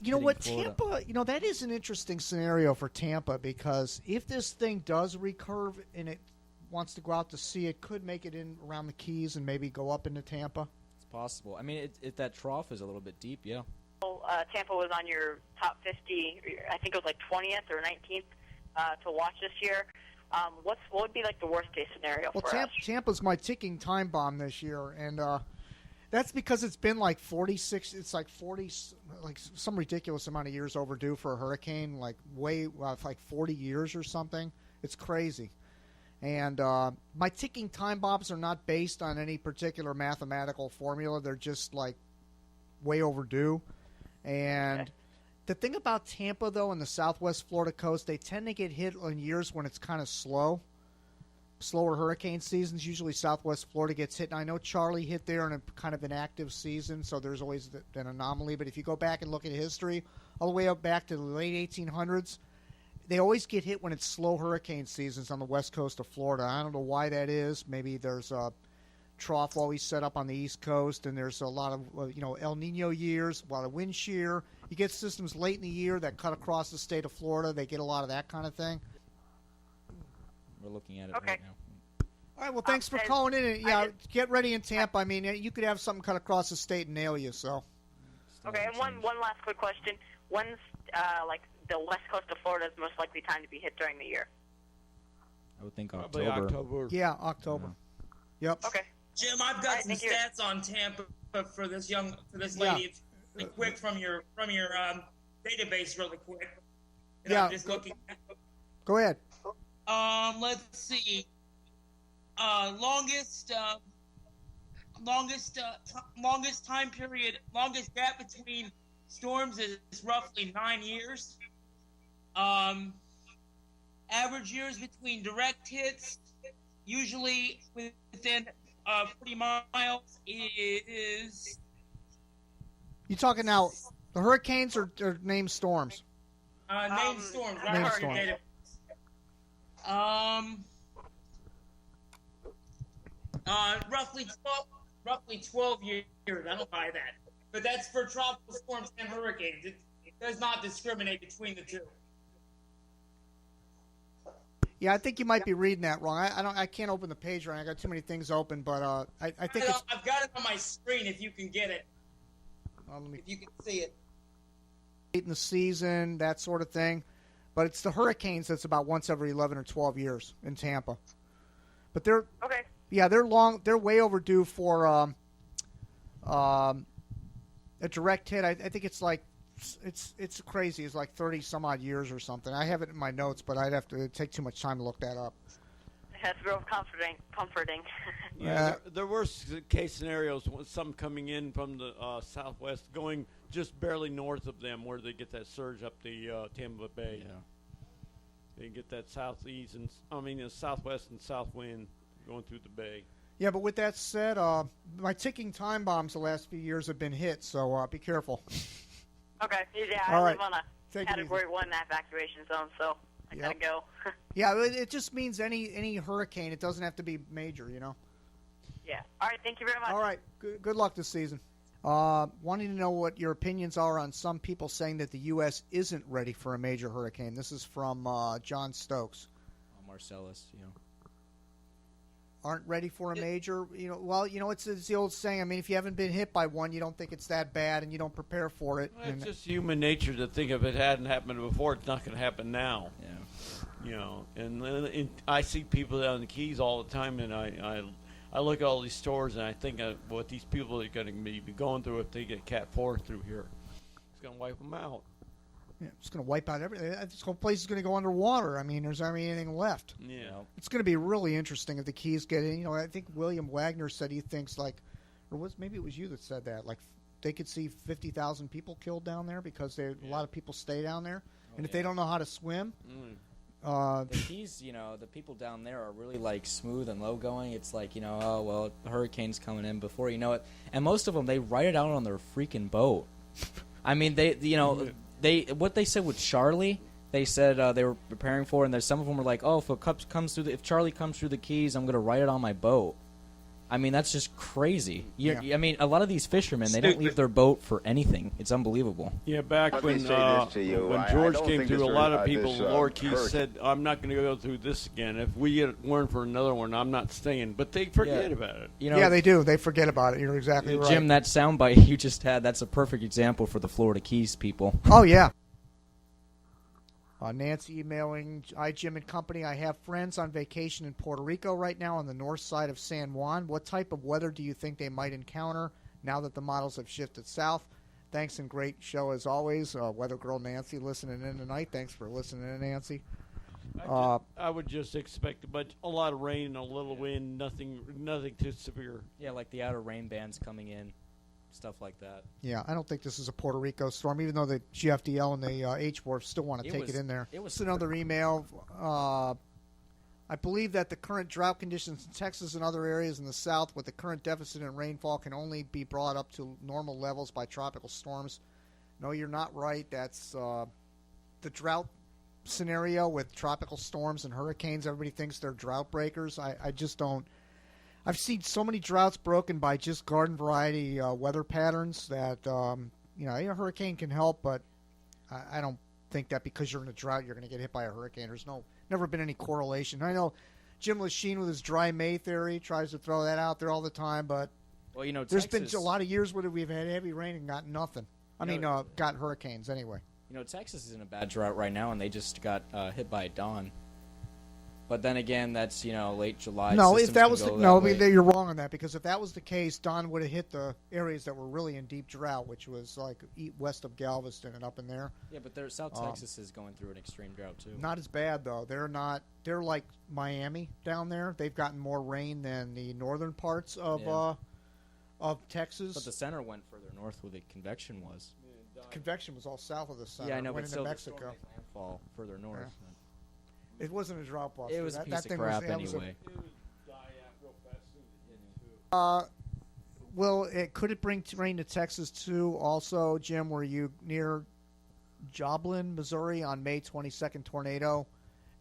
[SPEAKER 3] you know what,
[SPEAKER 11] Florida.
[SPEAKER 3] Tampa. That is an interesting scenario for Tampa because if this thing does recurve and it wants to go out to sea, it could make it in around the Keys and maybe go up into Tampa.
[SPEAKER 11] It's possible. I mean, that trough is a little bit deep. Yeah.
[SPEAKER 12] Tampa was on your top 50. I think it was like 20th or 19th to watch this year. What would be like the worst case scenario for us?
[SPEAKER 3] Tampa's my ticking time bomb this year, and that's because it's been like 46. It's like 40, like some ridiculous amount of years overdue for a hurricane, like like 40 years or something. It's crazy. And my ticking time bombs are not based on any particular mathematical formula. They're just like way overdue. And the thing about Tampa, though, and the southwest Florida coast, they tend to get hit on years when it's kind of slower hurricane seasons. Usually southwest Florida gets hit. And I know Charlie hit there in a kind of an active season, so there's always an anomaly. But if you go back and look at history, all the way up back to the late 1800s, they always get hit when it's slow hurricane seasons on the west coast of Florida. I don't know why that is. Maybe there's a trough always set up on the east coast, and there's a lot of El Nino years, a lot of wind shear. You get systems late in the year that cut across the state of Florida. They get a lot of that kind of thing.
[SPEAKER 11] We're looking at it
[SPEAKER 12] Okay.
[SPEAKER 11] right now.
[SPEAKER 3] All right, well, thanks for calling in. And, get ready in Tampa. I mean, you could have something cut across the state and nail you. So.
[SPEAKER 12] Okay, and one last quick question. When's like the west coast of Florida is most likely time to be hit during the year?
[SPEAKER 11] I would think
[SPEAKER 7] Probably
[SPEAKER 11] October.
[SPEAKER 7] October.
[SPEAKER 3] Yeah, October. Yep.
[SPEAKER 12] Okay.
[SPEAKER 8] Jim, I've got some
[SPEAKER 12] thank you.
[SPEAKER 8] stats on Tampa for this lady. quick from your database, really quick. And
[SPEAKER 3] Yeah,
[SPEAKER 8] I'm just looking.
[SPEAKER 3] Go ahead.
[SPEAKER 8] Let's see. Longest time period, longest gap between storms is roughly 9 years. Average years between direct hits, usually within 40 miles, is.
[SPEAKER 3] You talking now the hurricanes or named storms?
[SPEAKER 8] Named storms.
[SPEAKER 3] Named storms.
[SPEAKER 8] Roughly 12 years. I don't buy that, but that's for tropical storms and hurricanes. It does not discriminate between the two.
[SPEAKER 3] Yeah, I think you might be reading that wrong. I can't open the page right now. I got too many things open, but I think it's.
[SPEAKER 8] I've got it on my screen. If you can get it, if you can see it.
[SPEAKER 3] Late in the season, that sort of thing, but it's the hurricanes that's about once every 11 or 12 years in Tampa. But they're
[SPEAKER 12] okay.
[SPEAKER 3] Yeah, they're long. They're way overdue for a direct hit. I think it's like it's crazy. It's like 30 some odd years or something. I have it in my notes, but I'd have to take too much time to look that up.
[SPEAKER 12] That's real comforting.
[SPEAKER 7] Yeah, there were case scenarios with some coming in from the southwest, going just barely north of them, where they get that surge up the Tampa Bay.
[SPEAKER 6] Yeah,
[SPEAKER 7] they get that southeast and the southwest and south wind going through the bay.
[SPEAKER 3] Yeah, but with that said, my ticking time bombs the last few years have been hit, so be careful.
[SPEAKER 12] Okay, yeah,
[SPEAKER 3] All
[SPEAKER 12] I
[SPEAKER 3] right.
[SPEAKER 12] live on a
[SPEAKER 3] Take it
[SPEAKER 12] Category 1 evacuation zone, so I gotta go.
[SPEAKER 3] Yeah, it just means any hurricane. It doesn't have to be major, you know.
[SPEAKER 12] Yeah. All right, thank you very much.
[SPEAKER 3] All right, good luck this season. Wanting to know what your opinions are on some people saying that the U.S. isn't ready for a major hurricane. This is from John Stokes.
[SPEAKER 6] Marcellus,
[SPEAKER 3] Aren't ready for a major, well, it's the old saying. I mean, if you haven't been hit by one, you don't think it's that bad, and you don't prepare for it.
[SPEAKER 7] Well, it's just human nature to think if it hadn't happened before, it's not going to happen now.
[SPEAKER 6] Yeah.
[SPEAKER 7] And I see people down in the Keys all the time, and I look at all these stores, and I think of what these people are going to be going through if they get Cat 4 through here. It's going to wipe them out.
[SPEAKER 3] Yeah, it's going to wipe out everything. This whole place is going to go underwater. I mean, there's not anything left.
[SPEAKER 7] Yeah.
[SPEAKER 3] It's going to be really interesting if the Keys get in. I think William Wagner said he thinks maybe it was you that said that, they could see 50,000 people killed down there because a lot of people stay down there. And if they don't know how to swim.
[SPEAKER 6] The Keys, the people down there are really smooth and low going. It's like, oh, well, the hurricane's coming in before you know it. And most of them, they write it out on their freaking boat. I mean, what they said with Charlie, they said they were preparing for, and some of them were like, "Oh, if Charlie comes through the Keys, I'm going to write it on my boat." I mean, that's just crazy. I mean, a lot of these fishermen, they don't leave their boat for anything. It's unbelievable.
[SPEAKER 7] Yeah, back when George came through, a lot of people, Lower Keys said, "I'm not going to go through this again. If we get warned for another one, I'm not staying." But they forget about it.
[SPEAKER 3] Yeah, they do. They forget about it. You're exactly right.
[SPEAKER 6] Jim, that soundbite you just had, that's a perfect example for the Florida Keys people.
[SPEAKER 3] Oh, yeah. Nancy emailing, "Hi, Jim and company. I have friends on vacation in Puerto Rico right now on the north side of San Juan. What type of weather do you think they might encounter now that the models have shifted south? Thanks and great show as always." Weather girl Nancy listening in tonight. Thanks for listening in, Nancy.
[SPEAKER 7] I would just expect a lot of rain and a little wind, nothing too severe.
[SPEAKER 6] Yeah, like the outer rain bands coming in. Stuff like that.
[SPEAKER 3] Yeah, I don't think this is a Puerto Rico storm, even though the GFDL and the H-Wharf still want to take it in there. It's another email. "I believe that the current drought conditions in Texas and other areas in the south with the current deficit in rainfall can only be brought up to normal levels by tropical storms." No, you're not right. That's the drought scenario with tropical storms and hurricanes. Everybody thinks they're drought breakers. I just don't. I've seen so many droughts broken by just garden variety weather patterns that a hurricane can help, but I don't think that because you're in a drought you're going to get hit by a hurricane. There's never been any correlation. I know Jim Lachine with his dry May theory tries to throw that out there all the time, but there's been a lot of years where we've had heavy rain and got nothing. Got hurricanes anyway.
[SPEAKER 6] Texas is in a bad drought right now, and they just got hit by a Dawn. But then again, that's late July.
[SPEAKER 3] No, if that was you're wrong on that, because if that was the case, Don would have hit the areas that were really in deep drought, which was like west of Galveston and up in there.
[SPEAKER 6] Yeah, but South Texas is going through an extreme drought too.
[SPEAKER 3] Not as bad though. They're not. They're like Miami down there. They've gotten more rain than the northern parts of Texas.
[SPEAKER 6] But the center went further north where the convection was.
[SPEAKER 3] Convection was all south of the center.
[SPEAKER 6] Yeah, I know,
[SPEAKER 3] went
[SPEAKER 6] but
[SPEAKER 3] into
[SPEAKER 6] still
[SPEAKER 3] Mexico.
[SPEAKER 6] Landfall further north.
[SPEAKER 3] Yeah. It wasn't a drought buster.
[SPEAKER 6] It was a piece of crap anyway.
[SPEAKER 3] Well, could it bring rain to Texas too? Also, Jim, were you near Joplin, Missouri on May 22nd tornado?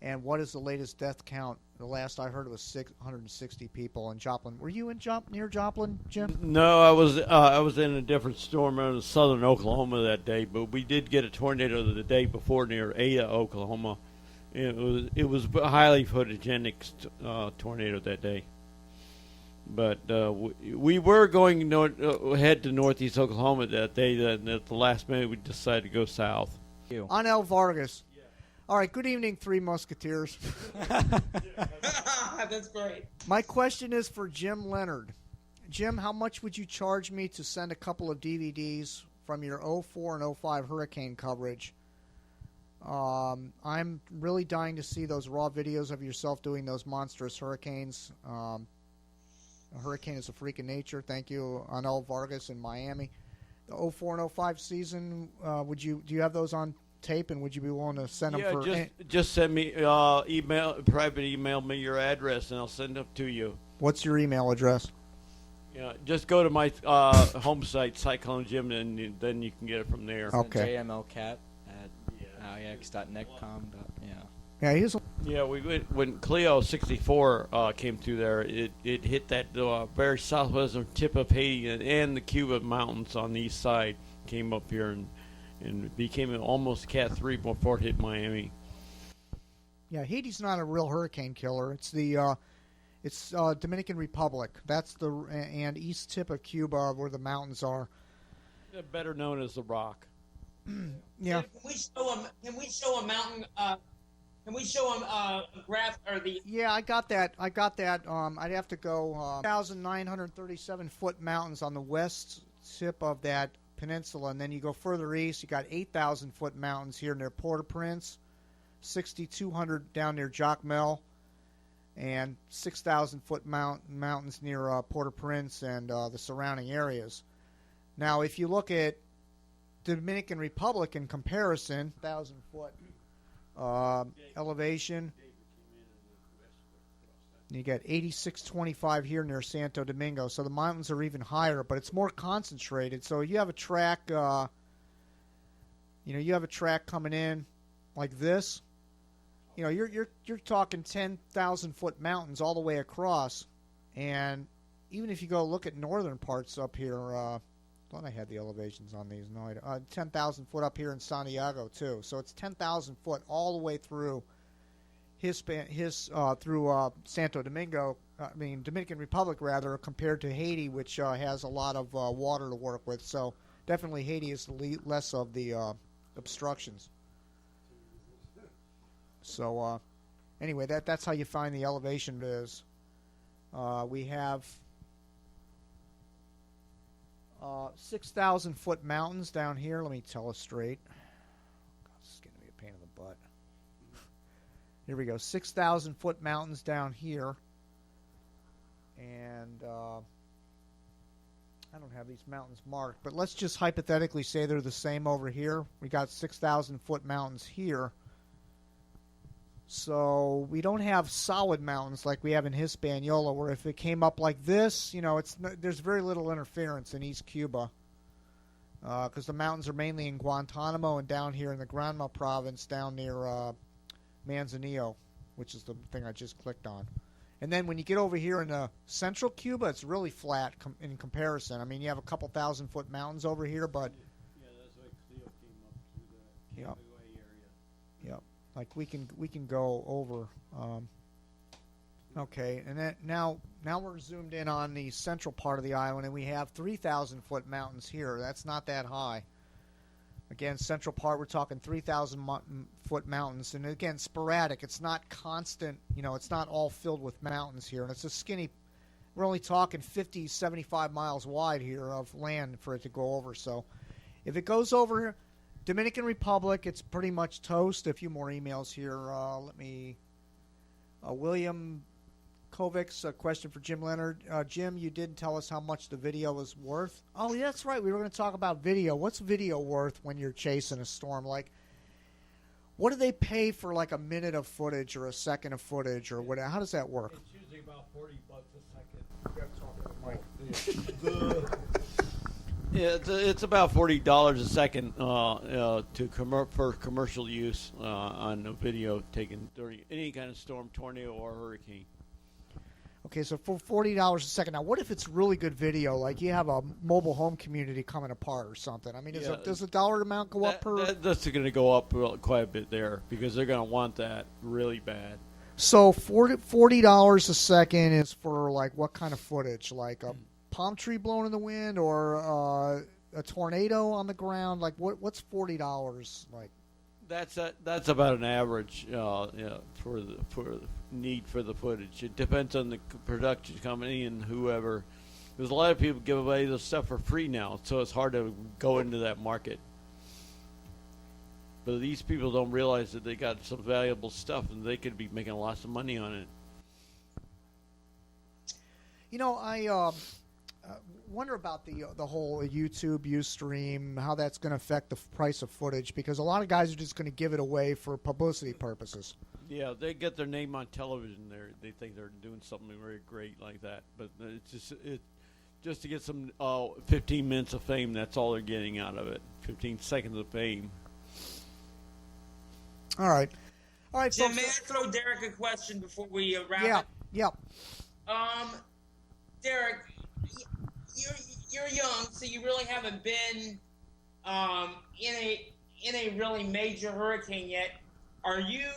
[SPEAKER 3] And what is the latest death count? The last I heard it was 660 people in Joplin. Were you near Joplin, Jim?
[SPEAKER 7] No, I was in a different storm in southern Oklahoma that day, but we did get a tornado the day before near Ada, Oklahoma. It was a highly photogenic tornado that day. But we were going head to northeast Oklahoma that day. That at the last minute we decided to go south.
[SPEAKER 3] Anel Vargas. Yeah. All right, good evening, Three Musketeers.
[SPEAKER 8] That's great.
[SPEAKER 3] My question is for Jim Leonard. Jim, how much would you charge me to send a couple of DVDs from your 04 and 05 hurricane coverage? I'm really dying to see those raw videos of yourself doing those monstrous hurricanes. A hurricane is a freak of nature. Thank you, Anel Vargas in Miami. The 04 and 05 season, do you have those on tape, and would you be willing to send them for?
[SPEAKER 7] Just send me private email me your address, and I'll send them to you.
[SPEAKER 3] What's your email address?
[SPEAKER 7] Yeah, just go to my home site, Cyclone Jim, and then you can get it from there.
[SPEAKER 3] Okay.
[SPEAKER 6] JMLcat at ix.netcom.
[SPEAKER 3] Yeah, he's.
[SPEAKER 7] Yeah, we went when Cleo 64 came through there. It hit that very southwestern tip of Haiti and the Cuba Mountains on the east side. Came up here and became almost Cat 3 before it hit Miami.
[SPEAKER 3] Yeah, Haiti's not a real hurricane killer. It's the Dominican Republic. That's and east tip of Cuba where the mountains are.
[SPEAKER 7] Better known as the Rock.
[SPEAKER 3] Yeah.
[SPEAKER 8] Can we show a mountain? Can we show him a graph or the?
[SPEAKER 3] Yeah, I got that. I'd have to go 1,937 foot mountains on the west tip of that peninsula, and then you go further east. You got 8,000 foot mountains here near Port-au-Prince, 6,200 down near Jacmel, and 6,000 foot mountains near Port-au-Prince and the surrounding areas. Now, if you look at Dominican Republic in comparison, 1,000 foot. Elevation. You get 8625 here near Santo Domingo, so the mountains are even higher, but it's more concentrated. So you have a track, you have a track coming in like this. You're talking 10,000 foot mountains all the way across, and even if you go look at northern parts up here, I thought I had the elevations on these. No, 10,000 foot up here in Santiago too. So it's 10,000 foot all the way through through Santo Domingo. Dominican Republic rather, compared to Haiti, which has a lot of water to work with. So definitely Haiti is less of the obstructions. So anyway, that's how you find the elevation is. We have 6,000 foot mountains down here. Let me illustrate. God, this is going to be a pain in the butt. Here we go. 6,000 foot mountains down here. And I don't have these mountains marked, but let's just hypothetically say they're the same over here. We got 6,000 foot mountains here. So we don't have solid mountains like we have in Hispaniola, where if it came up like this, there's very little interference in East Cuba, because the mountains are mainly in Guantanamo and down here in the Granma province, down near Manzanillo, which is the thing I just clicked on. And then when you get over here in central Cuba, it's really flat in comparison. You have a couple thousand foot mountains over here, but
[SPEAKER 7] yeah, that's why Cleo came up through the
[SPEAKER 3] Yep.
[SPEAKER 7] area.
[SPEAKER 3] Yep. Like we can go over. Okay, and then now we're zoomed in on the central part of the island, and we have 3,000 foot mountains here. That's not that high. Again, Central Park, we're talking 3,000-foot mountains. And again, sporadic. It's not constant. It's not all filled with mountains here. And it's a skinny, we're only talking 50, 75 miles wide here of land for it to go over. So if it goes over Dominican Republic, it's pretty much toast. A few more emails here. William Kovic's a question for Jim Leonard. Jim, you didn't tell us how much the video was worth. Oh, yeah, that's right. We were going to talk about video. What's video worth when you're chasing a storm? Like, what do they pay for like a minute of footage or a second of footage or whatever? How does that work?
[SPEAKER 7] It's usually about $40 a second. Yeah, it's about $40 a second for commercial use on a video taken during any kind of storm, tornado, or hurricane.
[SPEAKER 3] Okay, so for $40 a second. Now, what if it's really good video, like you have a mobile home community coming apart or something? I mean, does the dollar amount go up per?
[SPEAKER 7] That's going to go up quite a bit there because they're going to want that really bad.
[SPEAKER 3] So $40 a second is for like what kind of footage? Like a palm tree blowing in the wind or a tornado on the ground? Like what's $40 like?
[SPEAKER 7] That's about an average for the need for the footage. It depends on the production company and whoever. There's a lot of people give away this stuff for free now, so it's hard to go into that market. But these people don't realize that they got some valuable stuff and they could be making lots of money on it.
[SPEAKER 3] I wonder about the whole YouTube Ustream, how that's going to affect the price of footage, because a lot of guys are just going to give it away for publicity purposes.
[SPEAKER 7] Yeah, they get their name on television. They think they're doing something very great like that, but it's just to get some 15 minutes of fame. That's all they're getting out of it. 15 seconds of fame.
[SPEAKER 3] All right.
[SPEAKER 8] Jim, may I throw Derek a question before we wrap it?
[SPEAKER 3] Yeah.
[SPEAKER 8] Derek, you're young, so you really haven't been in a really major hurricane yet. Are you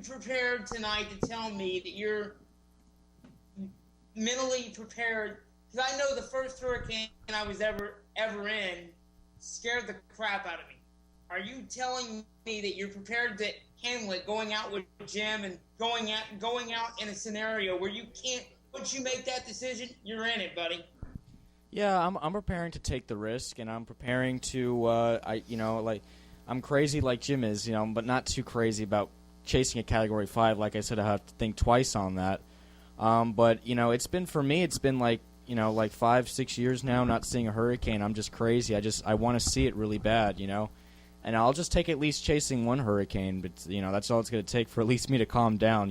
[SPEAKER 8] prepared tonight to tell me that you're mentally prepared? Because I know the first hurricane I was ever in scared the crap out of me. Are you telling me that you're prepared to handle it, going out with Jim and going out in a scenario where you can't? Once you make that decision, you're in it, buddy.
[SPEAKER 6] Yeah, I'm preparing to take the risk, and I'm preparing to I'm crazy like Jim is, but not too crazy about chasing a Category 5. Like I said, I have to think twice on that. But it's been for me. It's been like 5-6 years now not seeing a hurricane. I'm just crazy. I want to see it really bad, And I'll just take at least chasing one hurricane, but that's all it's going to take for at least me to calm down.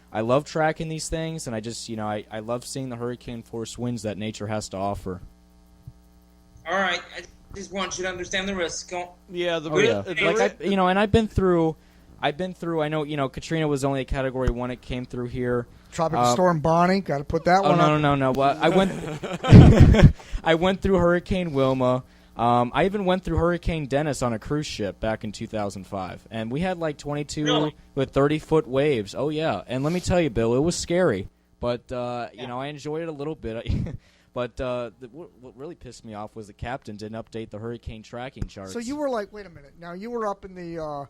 [SPEAKER 6] I love tracking these things, and I love seeing the hurricane force winds that nature has to offer.
[SPEAKER 8] All right, I just want you to understand the risk.
[SPEAKER 7] Yeah,
[SPEAKER 6] and I've been through. I know, Katrina was only a Category 1. It came through here.
[SPEAKER 3] Tropical Storm Bonnie, got to put that one up.
[SPEAKER 6] No. Well, I went through Hurricane Wilma. I even went through Hurricane Dennis on a cruise ship back in 2005, and we had like 22 with 30-foot waves. Oh yeah, and let me tell you, Bill, it was scary, but I enjoyed it a little bit. But what really pissed me off was the captain didn't update the hurricane tracking charts.
[SPEAKER 3] So you were like, wait a minute, now you were up in the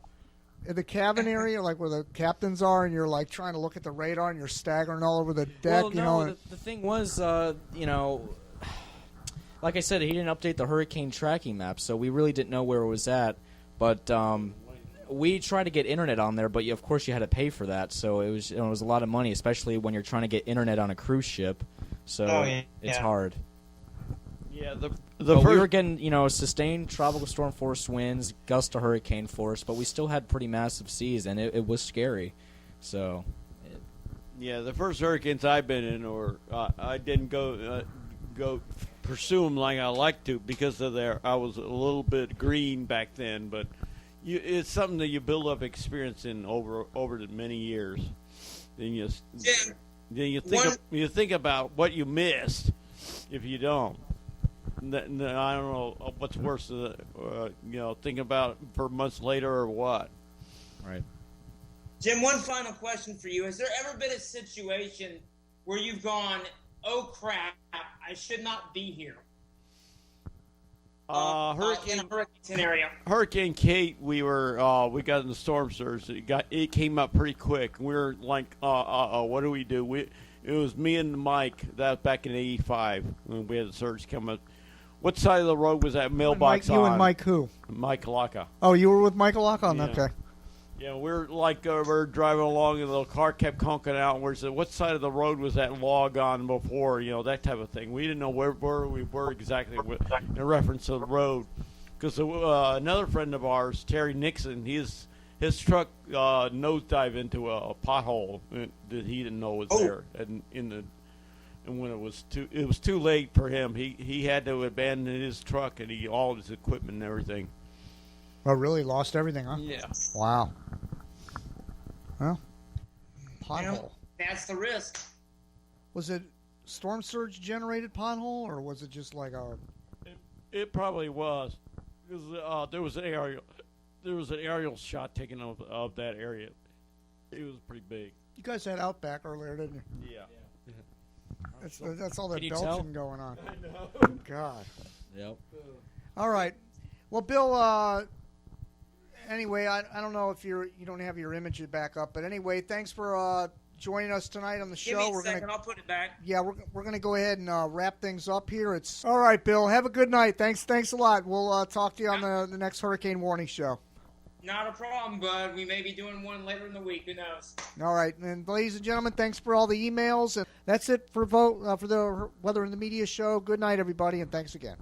[SPEAKER 3] cabin area, like where the captains are, and you're like trying to look at the radar, and you're staggering all over the deck.
[SPEAKER 6] Well, no, the thing was, like I said, he didn't update the hurricane tracking map, so we really didn't know where it was at. But we tried to get internet on there, but of course you had to pay for that. So it was a lot of money, especially when you're trying to get internet on a cruise ship. So it's hard.
[SPEAKER 7] Yeah,
[SPEAKER 6] we were getting sustained tropical storm force winds, gust to hurricane force, but we still had pretty massive seas, and it was scary. So.
[SPEAKER 7] Yeah, the first hurricanes I've been in, I didn't go pursue them like I like to because of I was a little bit green back then, but it's something that you build up experience in over the many years. Then you think about what you missed if you don't. I don't know what's worse, thinking about it for months later or what.
[SPEAKER 6] Right.
[SPEAKER 8] Jim, one final question for you: has there ever been a situation where you've gone, "Oh crap, I should not be here"? in a hurricane scenario?
[SPEAKER 7] Hurricane Kate, we got in the storm surge. It came up pretty quick. We were like, what do we do? It was me and Mike. That was back in '85 when we had the surge come up. What side of the road was that mailbox on?
[SPEAKER 3] You and Mike who?
[SPEAKER 7] Mike Laka.
[SPEAKER 3] Oh, you were with Michael Laka on that? Okay.
[SPEAKER 7] Yeah, we're driving along and the car kept conking out. And we said, what side of the road was that log on before? That type of thing. We didn't know where we were exactly in reference to the road. Because another friend of ours, Terry Nixon, his truck nosedived into a pothole that he didn't know was there. And when it was too late for him, he had to abandon his truck and all his equipment and everything.
[SPEAKER 3] Oh, really? Lost everything, huh?
[SPEAKER 7] Yeah.
[SPEAKER 3] Wow. Well, pothole.
[SPEAKER 8] That's the risk.
[SPEAKER 3] Was it storm surge generated pothole, or was it just like a?
[SPEAKER 7] It probably was, because there was an aerial shot taken of that area. It was pretty big.
[SPEAKER 3] You guys had Outback earlier, didn't you?
[SPEAKER 7] Yeah.
[SPEAKER 3] That's all that belching going on.
[SPEAKER 7] I know.
[SPEAKER 3] God.
[SPEAKER 6] Yep.
[SPEAKER 3] All right. Well, Bill. Anyway, I don't know if you don't have your image back up, but anyway, thanks for joining us tonight on the show.
[SPEAKER 8] Give me a second, I'll put it back.
[SPEAKER 3] Yeah, we're gonna go ahead and wrap things up here. It's all right, Bill. Have a good night. Thanks a lot. We'll talk to you on the next Hurricane Warning show.
[SPEAKER 8] Not a problem, bud. We may be doing one later in the week. Who knows?
[SPEAKER 3] All right, and ladies and gentlemen, thanks for all the emails. And that's it for the Weather in the Media show. Good night, everybody, and thanks again.